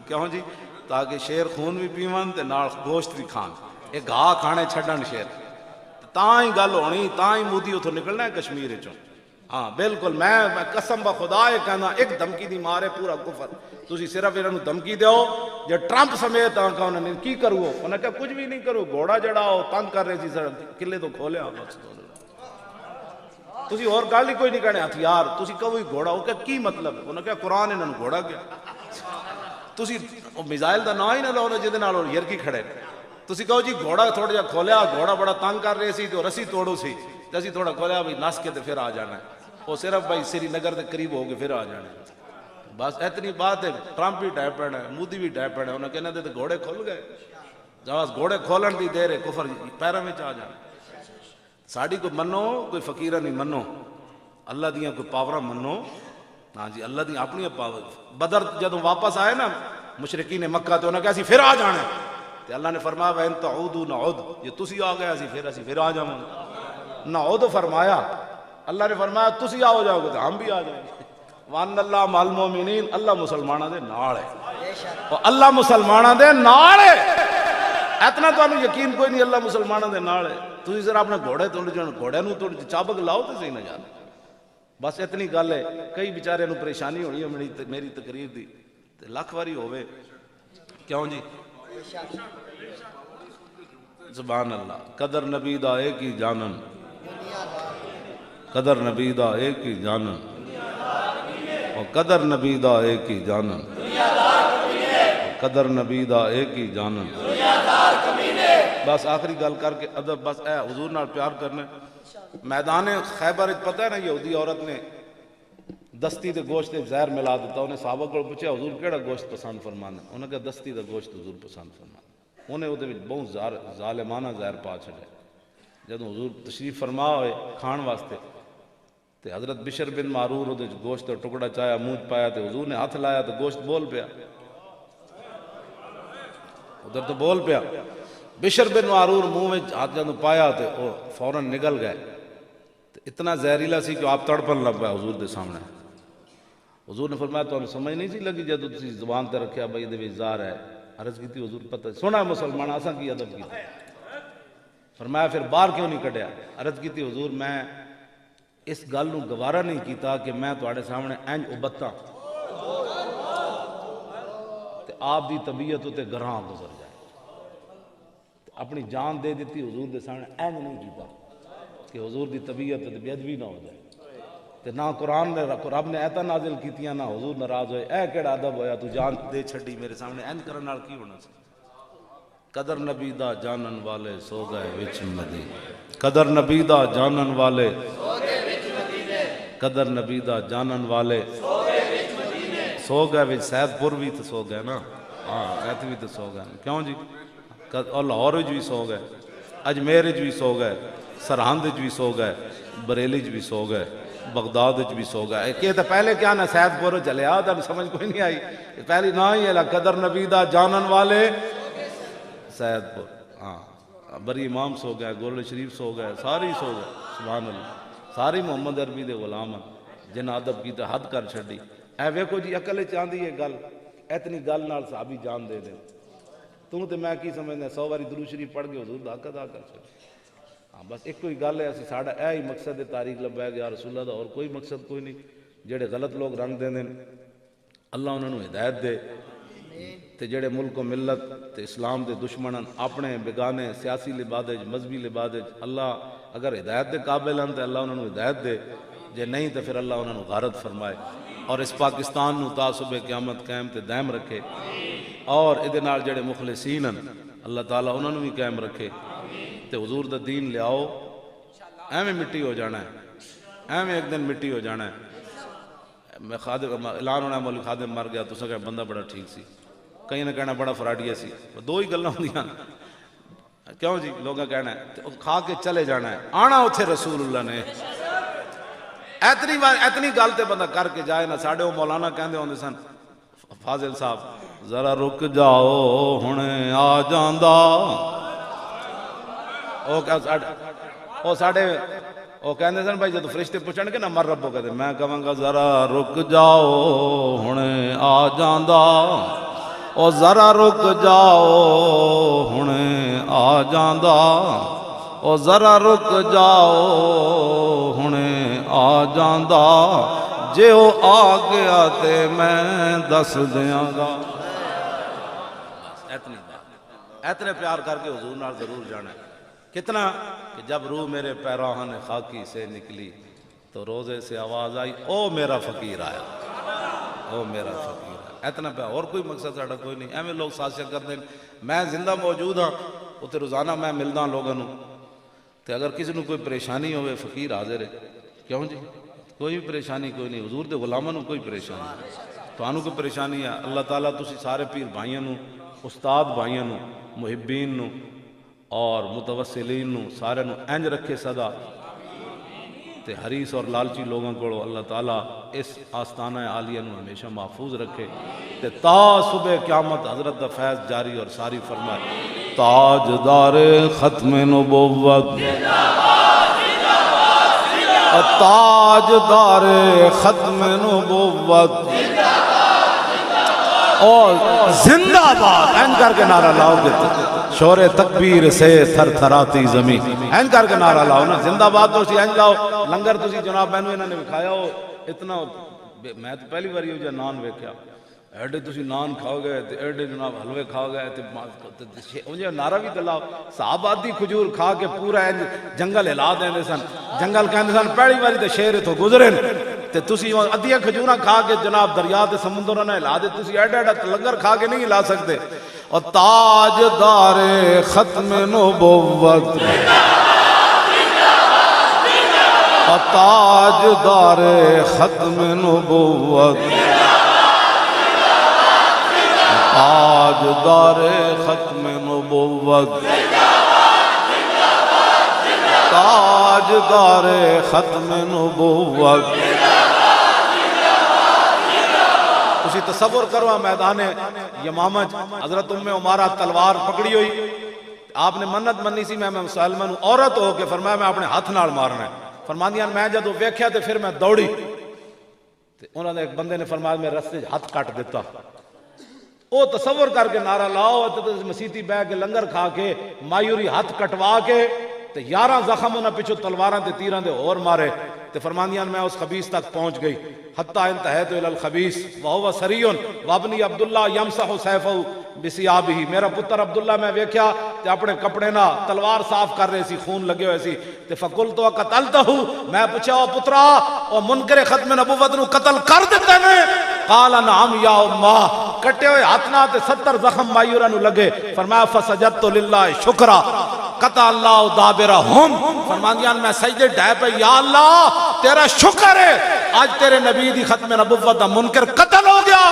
کیوں جی تاکہ شیر خون بھی پیون تے نال گوشت بھی کھان ایک گھا کھانے چھڈن شیر تاں ہی گل ہونی تاں ہی مودی اتھوں نکلنا ہے کشمیر وچوں ہاں بالکل میں قسم بخدا یہ کہنا ایک دھمکی دی مارے پورا کفر تسی صرف انہوں دھمکی دیو جو ٹرمپ سمیت آنکھا انہوں نے کی کرو انہوں نے کہا کچھ بھی نہیں کرو گھوڑا جڑا ہو تنگ کر رہے سی سر قلعے تو کھولے آپ تسی اور گالی کوئی نہیں کہنے ہتھیار تسی کہو گھوڑا ہو کہ کی مطلب انہوں نے کہا قرآن انہوں نے گھوڑا کیا تسی میزائل دا نا ہی نہ لو جدے نال یرکی کھڑے تسی کہو جی گھوڑا تھوڑا جا کھولیا گھوڑا بڑا تنگ کر رہے سی تو رسی توڑو سی تو اسی تھوڑا کھولیا بھائی نس کے تو پھر آ جانا ہے وہ صرف بھائی سری نگر کے قریب ہو کے پھر آ جانا ہے بس اتنی بات ہے ٹرمپ بھی ڈائپ پڑنا ہے مودی بھی ڈائپ پڑنا ہے انہوں کہنا دے تو گھوڑے کھول گئے جب گھوڑے کھولن دی دیر ہے کفر پیروں میں آ جانا ساڑی کوئی منو کوئی فقیرہ نہیں منو اللہ دیاں کوئی پاورہ منو ہاں جی اللہ دیاں اپنی پاور بدر جدوں واپس آئے نا مشرکین مکہ تو انہوں نے کہا اسی پھر آ جانا ہے تو اللہ نے فرمایا وَإِن تَعُودُوا نَعُودُ یہ تسی آ گئے اسی پھر آ جاؤں نعود فرمایا اللہ نے فرمایا تسی آؤ جاؤ گے تو ہم بھی آ جائیں گے وَأَنَّ اللَّهَ مَعَ الْمُؤْمِنِينَ اللہ مسلمانہ دے نال ہے اللہ مسلمانہ دے نال ہے اتنا تو انہوں یقین کوئی نہیں اللہ مسلمانہ دے نال ہے تسی ذرا اپنے گھوڑے توڑ جاؤ گھوڑے نو توڑ چابک لاؤ تو صحیح نہ جانا بس اتنی گل ہے کئی بیچارے نو پریشانی ہونی ہے میری تقریر دی لاکھ واری ہوئے کیوں جی سبحان اللہ. قدر نبی دا ایک ہی جانن, قدر نبی دا ایک ہی جانن, اور قدر نبی دا ایک ہی جانن, قدر نبی دا ایک ہی جانن. بس آخری گل کر کے ادب, بس اے حضور نال پیار کرنے. میدان خیبر پتہ ہے نا, یہودی عورت نے دستی دے گوشت زہر ملا دیتا. انہیں صحابہ کو پوچھا حضور کیڑا گوشت پسند فرمانا؟ انہوں نے کہا دستی دا گوشت حضور پسند فرمانا. انہیں وہ بہت ظالمانہ زہر پا چھڑے. جب حضور تشریف فرما ہوئے کھان واسطے تے حضرت بشر بن معرور وہ گوشت ٹکڑا چایا منہ پایا تے حضور نے ہاتھ لایا تو گوشت بول پیا, ادھر تو بول پیا. بشر بن معرور منہ میں ہاتھ جب پایا تو وہ فوراً نگل گئے. اتنا زہریلا سی کہ آپ تڑپن لگ پایا حضور دے سامنے. حضور نے فرمایا تو سمجھ نہیں سی لگی جب تسی زبان تے رکھیا بھائی دے زہر ہے. عرض کی تھی حضور پتہ سونا مسلمان آساں کی ادب کی. فرمایا پھر باہر کیوں نہیں کٹیا؟ عرض کی تھی حضور میں اس گل نو گوارا نہیں کیتا کہ میں تواڈے سامنے انج ابتاں تے آپ دی طبیعت تے گراں گزر جائے. اپنی جان دے دیتی حضور دے سامنے انج نہیں کیتا کہ حضور دی طبیعت تے بے ادبی نہ ہو جائے. تے نہ قرآن نے رب نے ایتاں نازل کیتیاں نہ حضور ناراض ہوئے. اے کیڑا ادب ہویا تو جان دے چھڈی میرے سامنے انج کرن نال کی ہونا سی؟ قدر نبی دا جانن والے سو گئے وچ مدینے, قدر نبی دا جانن والے سو گئے وچ مدینے, قدر نبی دا جانن والے سو گئے وچ مدینے. سو گئے وچ سید پور بھی تو سو گئے نا, ہاں ایت بھی تو سو گئے. کیوں جی؟ اور لاہور وچ بھی سو گئے, اجمیر وچ بھی سو گئے, سرہند وچ بھی سو گئے, بریلی وچ بھی سو گئے, بغداد وچ بھی سو گئے. کہ تو پہلے کیا نا سید پور چلے آ تو سمجھ کوئی نہیں آئی. پہلی نہ ہی ہے قدر نبی دا جانن والے سید پور. ہاں بری امام سو گئے, گولڈ شریف سو گئے, ساری سو گئے. سبحان اللہ. ساری محمد عربی دے غلام جن ادب کی حد کر چھڈی. اے ویکھو جی عقل چاندی ہے گل, اتنی گل نال صحابی جان دے دے. توں تے میں کی سمجھنا 100 باری درود شریف پڑھ کے حضور دا حق ادا کر چھڈ. ہاں بس ایک کوئی گل ہے, اسی ساڈا اے ہی مقصد ہے تاریخ لبا گیا رسول اللہ دا, اور کوئی مقصد کوئی نہیں. جڑے غلط لوگ رنگ دے دین اللہ انہوں نے ہدایت دے, تے جڑے ملک و ملت تے اسلام دے دشمنن اپنے بگانے سیاسی لبادج مذہبی لبادج اللہ اگر ہدایت دے قابل ہیں تو اللہ انہوں نے ہدایت دے, جے نہیں تو پھر اللہ انہوں نے غارت فرمائے, اور اس پاکستان نو تا صبح قیامت قائم تے دائم رکھے, اور ادھے نال جڑے مخلصین ہیں اللہ تعالیٰ انہوں نے بھی قائم رکھے. تے حضور دا دین لے آؤ, ایویں مٹی ہو جانا ہے, ایویں ایک دن مٹی ہو جانا ہے. میں خادم اعلان ہونا مولوی خادم مر گیا تو سکے بندہ بڑا ٹھیک سی, کہیں نہ کہنا بڑا فراڈیا سی, دو ہی گلاں ہوندیاں. کیوں جی لوگاں کہنا ہے کھا کے چلے جانا ہے, آنا اتھے رسول اللہ نے. اتنی گل تے بندہ کر کے جائے نا. ساڈے وہ مولانا کہندے ہوندے سن فاضل صاحب, ذرا رک جاؤ ہنے آ جاندا. وہ ساڈے وہ کہندے سن بھائی جدو فرشتے پوچھن گے نا مر ربو کہتے, میں کہاں گا ذرا رک جاؤ ہنے آ جاندا, او ذرا رک جاؤ ہنے آ جاندا, او ذرا رک جاؤ ہنے آ جاندا, جے او آ گیا تے میں دس دیاں گا. اتنے پیار کر کے حضور نال ضرور جانا ہے. کتنا کہ جب روح میرے پیراہن خاکی سے نکلی تو روزے سے آواز آئی او میرا فقیر آیا, او میرا فقیر آیا. اتنا پیار, اور کوئی مقصد ساڑا کوئی نہیں. ایویں لوگ سازشیں کر دیں. میں زندہ موجود ہاں اتنے روزانہ میں ملدا لوگوں تے اگر کسی نے کوئی پریشانی ہوئے فقیر حاضر ہے. کیوں جی کوئی بھی پریشانی کوئی نہیں, حضور دے غلاماں نوں کوئی پریشانی نہیں. تو آنوں کوئی پریشانی ہے اللہ تعالیٰ تسی سارے پیر بھائیاں نوں, استاد بھائیاں نوں, محبین نوں اور متوسلین نوں سارے نوں انج رکھے صدا, تے حریص اور لالچی لوگوں کو اللہ تعالیٰ اس آستانہ عالیہ نوں ہمیشہ محفوظ رکھے, تے تا صبح قیامت حضرت دا فیض جاری اور ساری فرمائے. تاجدار ختم نبوت, تاجدار ختم نبوت, اور زندہ باد این کر کے نعرہ لاؤ گے شور تکبیر سے تھر تھراتی زمین, این کر کے نعرہ لاؤ نا. زندہ باد تو اسی این لاؤ. لنگر تو اسی جناب بہنوں انہوں نے بکھایا ہو اتنا, میں تو پہلی بار یہ نان ویکھیا ایڈے تسی نان کھاؤ گئے تے ایڈے جناب حلوے کھاؤ گئے تے انجھے نعرہ بھی دلاؤ. صحابہ دی کھجور کھا کے پورا جنگل ہلا دیندے سن. جنگل کہندے سن پہلی باری تے شیر اتھوں گزرے تے تسی ادھیاں کھجوراں کھا کے جناب دریا تے سمندر نہ ہلا دے. تسی ایڈا ایڈا لنگر کھا کے نہیں ہلا سکتے. اور تاجدار ختم نبوت اور تاجدار ختم نبوت تاجدار ختم نبوت تاجدار ختم نبوت. تسی تصور کرو میدان یمامہ حضرت ام عمارہ تلوار پکڑی ہوئی. آپ نے منت منی سی میں مسلمہ نوں عورت ہو کے فرمایا میں اپنے ہاتھ نال مارنا ہے. فرماندیاں میں جدو ویکھیا تے پھر میں دوڑی تے انہوں نے ایک بندے نے فرمایا میں رستے ہاتھ کٹ دیتا. او تصور کر کے نعرہ لاؤ تے مسیتی بہ کے لنگر کھا کے مایوری ہاتھ کٹوا کے تے 11 زخم انہاں پیچھے تلواراں تے تیراں دے اور مارے. تے فرماندیاں میں اس خبیث تک پہنچ گئی حتی انتہیت الی الخبیث وہو سریون وابنی عبداللہ یمسح سیفہ بثیابہ. میرا پتر عبداللہ میں ویکھیا تے اپنے کپڑے نہ تلوار صاف کر رہے سی, خون لگے ہوئے سی. تے فقلت قتلتہ, میں پوچھا او پترا او منکر ختم نبوت نو قتل کر دتے نے؟ قال نعم یا امہ. کٹے ہوئے ہاتھ نہ تے 70 زخم مایورا نو لگے. فرمایا فسجدت للہ شکرا قطع اللہ دابرہم. فرماندیاں میں سجدے ڈھائے پہ یا اللہ تیرا شکر ہے آج تیرے نبی دی ختم نبوت دا منکر قتل ہو گیا.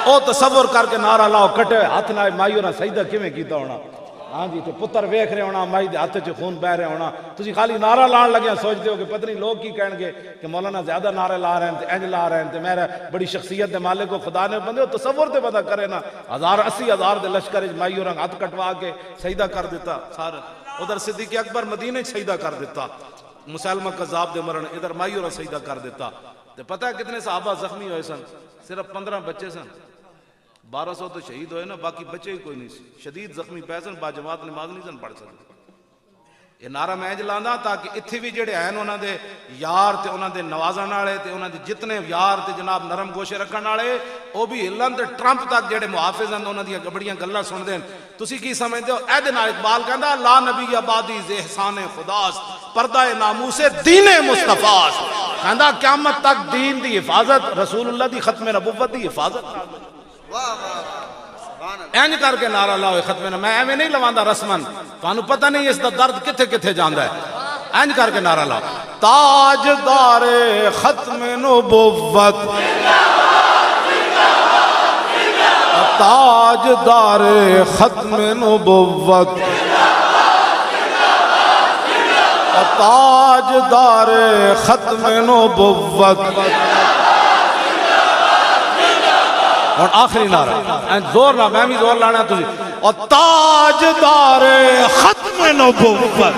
او تصور کر کے نعرہ لاؤ کٹے ہوئے ہاتھ نہ مایورا سجدہ کیویں کیتا ہونا. ہاں جی تے پتر ویکھ رہے ہونا مائی دے ہاتھ چ خون بہ رہے ہونا. تسی خالی نعرہ لان لگے سوچتے ہو کہ پتہ نہیں لوگ کی کہن گے کہ مولانا زیادہ نعرے لا رہے ہیں تے انج لا رہے ہیں تے میرا بڑی شخصیت دے مالک کو خدا نے بندے تصور تے پتہ کرے نا 80,000 دے لشکر وچ مائی اور ہاتھ کٹوا کے سجدہ کر دیتا. سارا ادھر صدیق اکبر مدینے وچ سجدہ کر دیتا. مسلمہ کذاب دے مرن ادھر مائی اور سجدہ کر دیتا. تے پتہ ہے کتنے صحابہ زخمی ہوئے سن؟ صرف 15 بچے سن. 1200 تو شہید ہوئے نا, باقی بچے ہی کوئی نہیں. شدید زخمی پے سن, با جماعت نماز نہیں سن پڑھ سکتے. یہ نعرہ میں جلانا تاکہ اتھے بھی جڑے ہیں انہاں دے یار تے انہاں دے نوازن والے تے انہاں دے جتنے یار تے جناب نرم گوشے رکھن والے او بھی ہلن تے ٹرمپ تک جڑے محافظ ہیں انہاں دی بڑیاں گلاں سن دین. تسی کی سمجھدے ہو اے دے نال اقبال کہندا لا نبی آبادی ز احسان خداست پردہ ناموس دین مصطفیٰ. کہندا قیامت تک دین دی حفاظت رسول اللہ دی ختم نبوت دی حفاظت. اینج کر کے نعرہ لاؤ ختم نہ, میں ایویں نہیں لواندا رسمن, تانوں پتہ نہیں اس دا درد کتھے کتھے جاندا ہے. اینج کر کے نعرہ لاؤ تاجدار ختم نبوت تاجدار ختم نبوت تاجدار ختم نبوت. اور آخری نعرہ زور نہ, میں بھی زور لانا تجھے. اور تاجدار ختم نبوت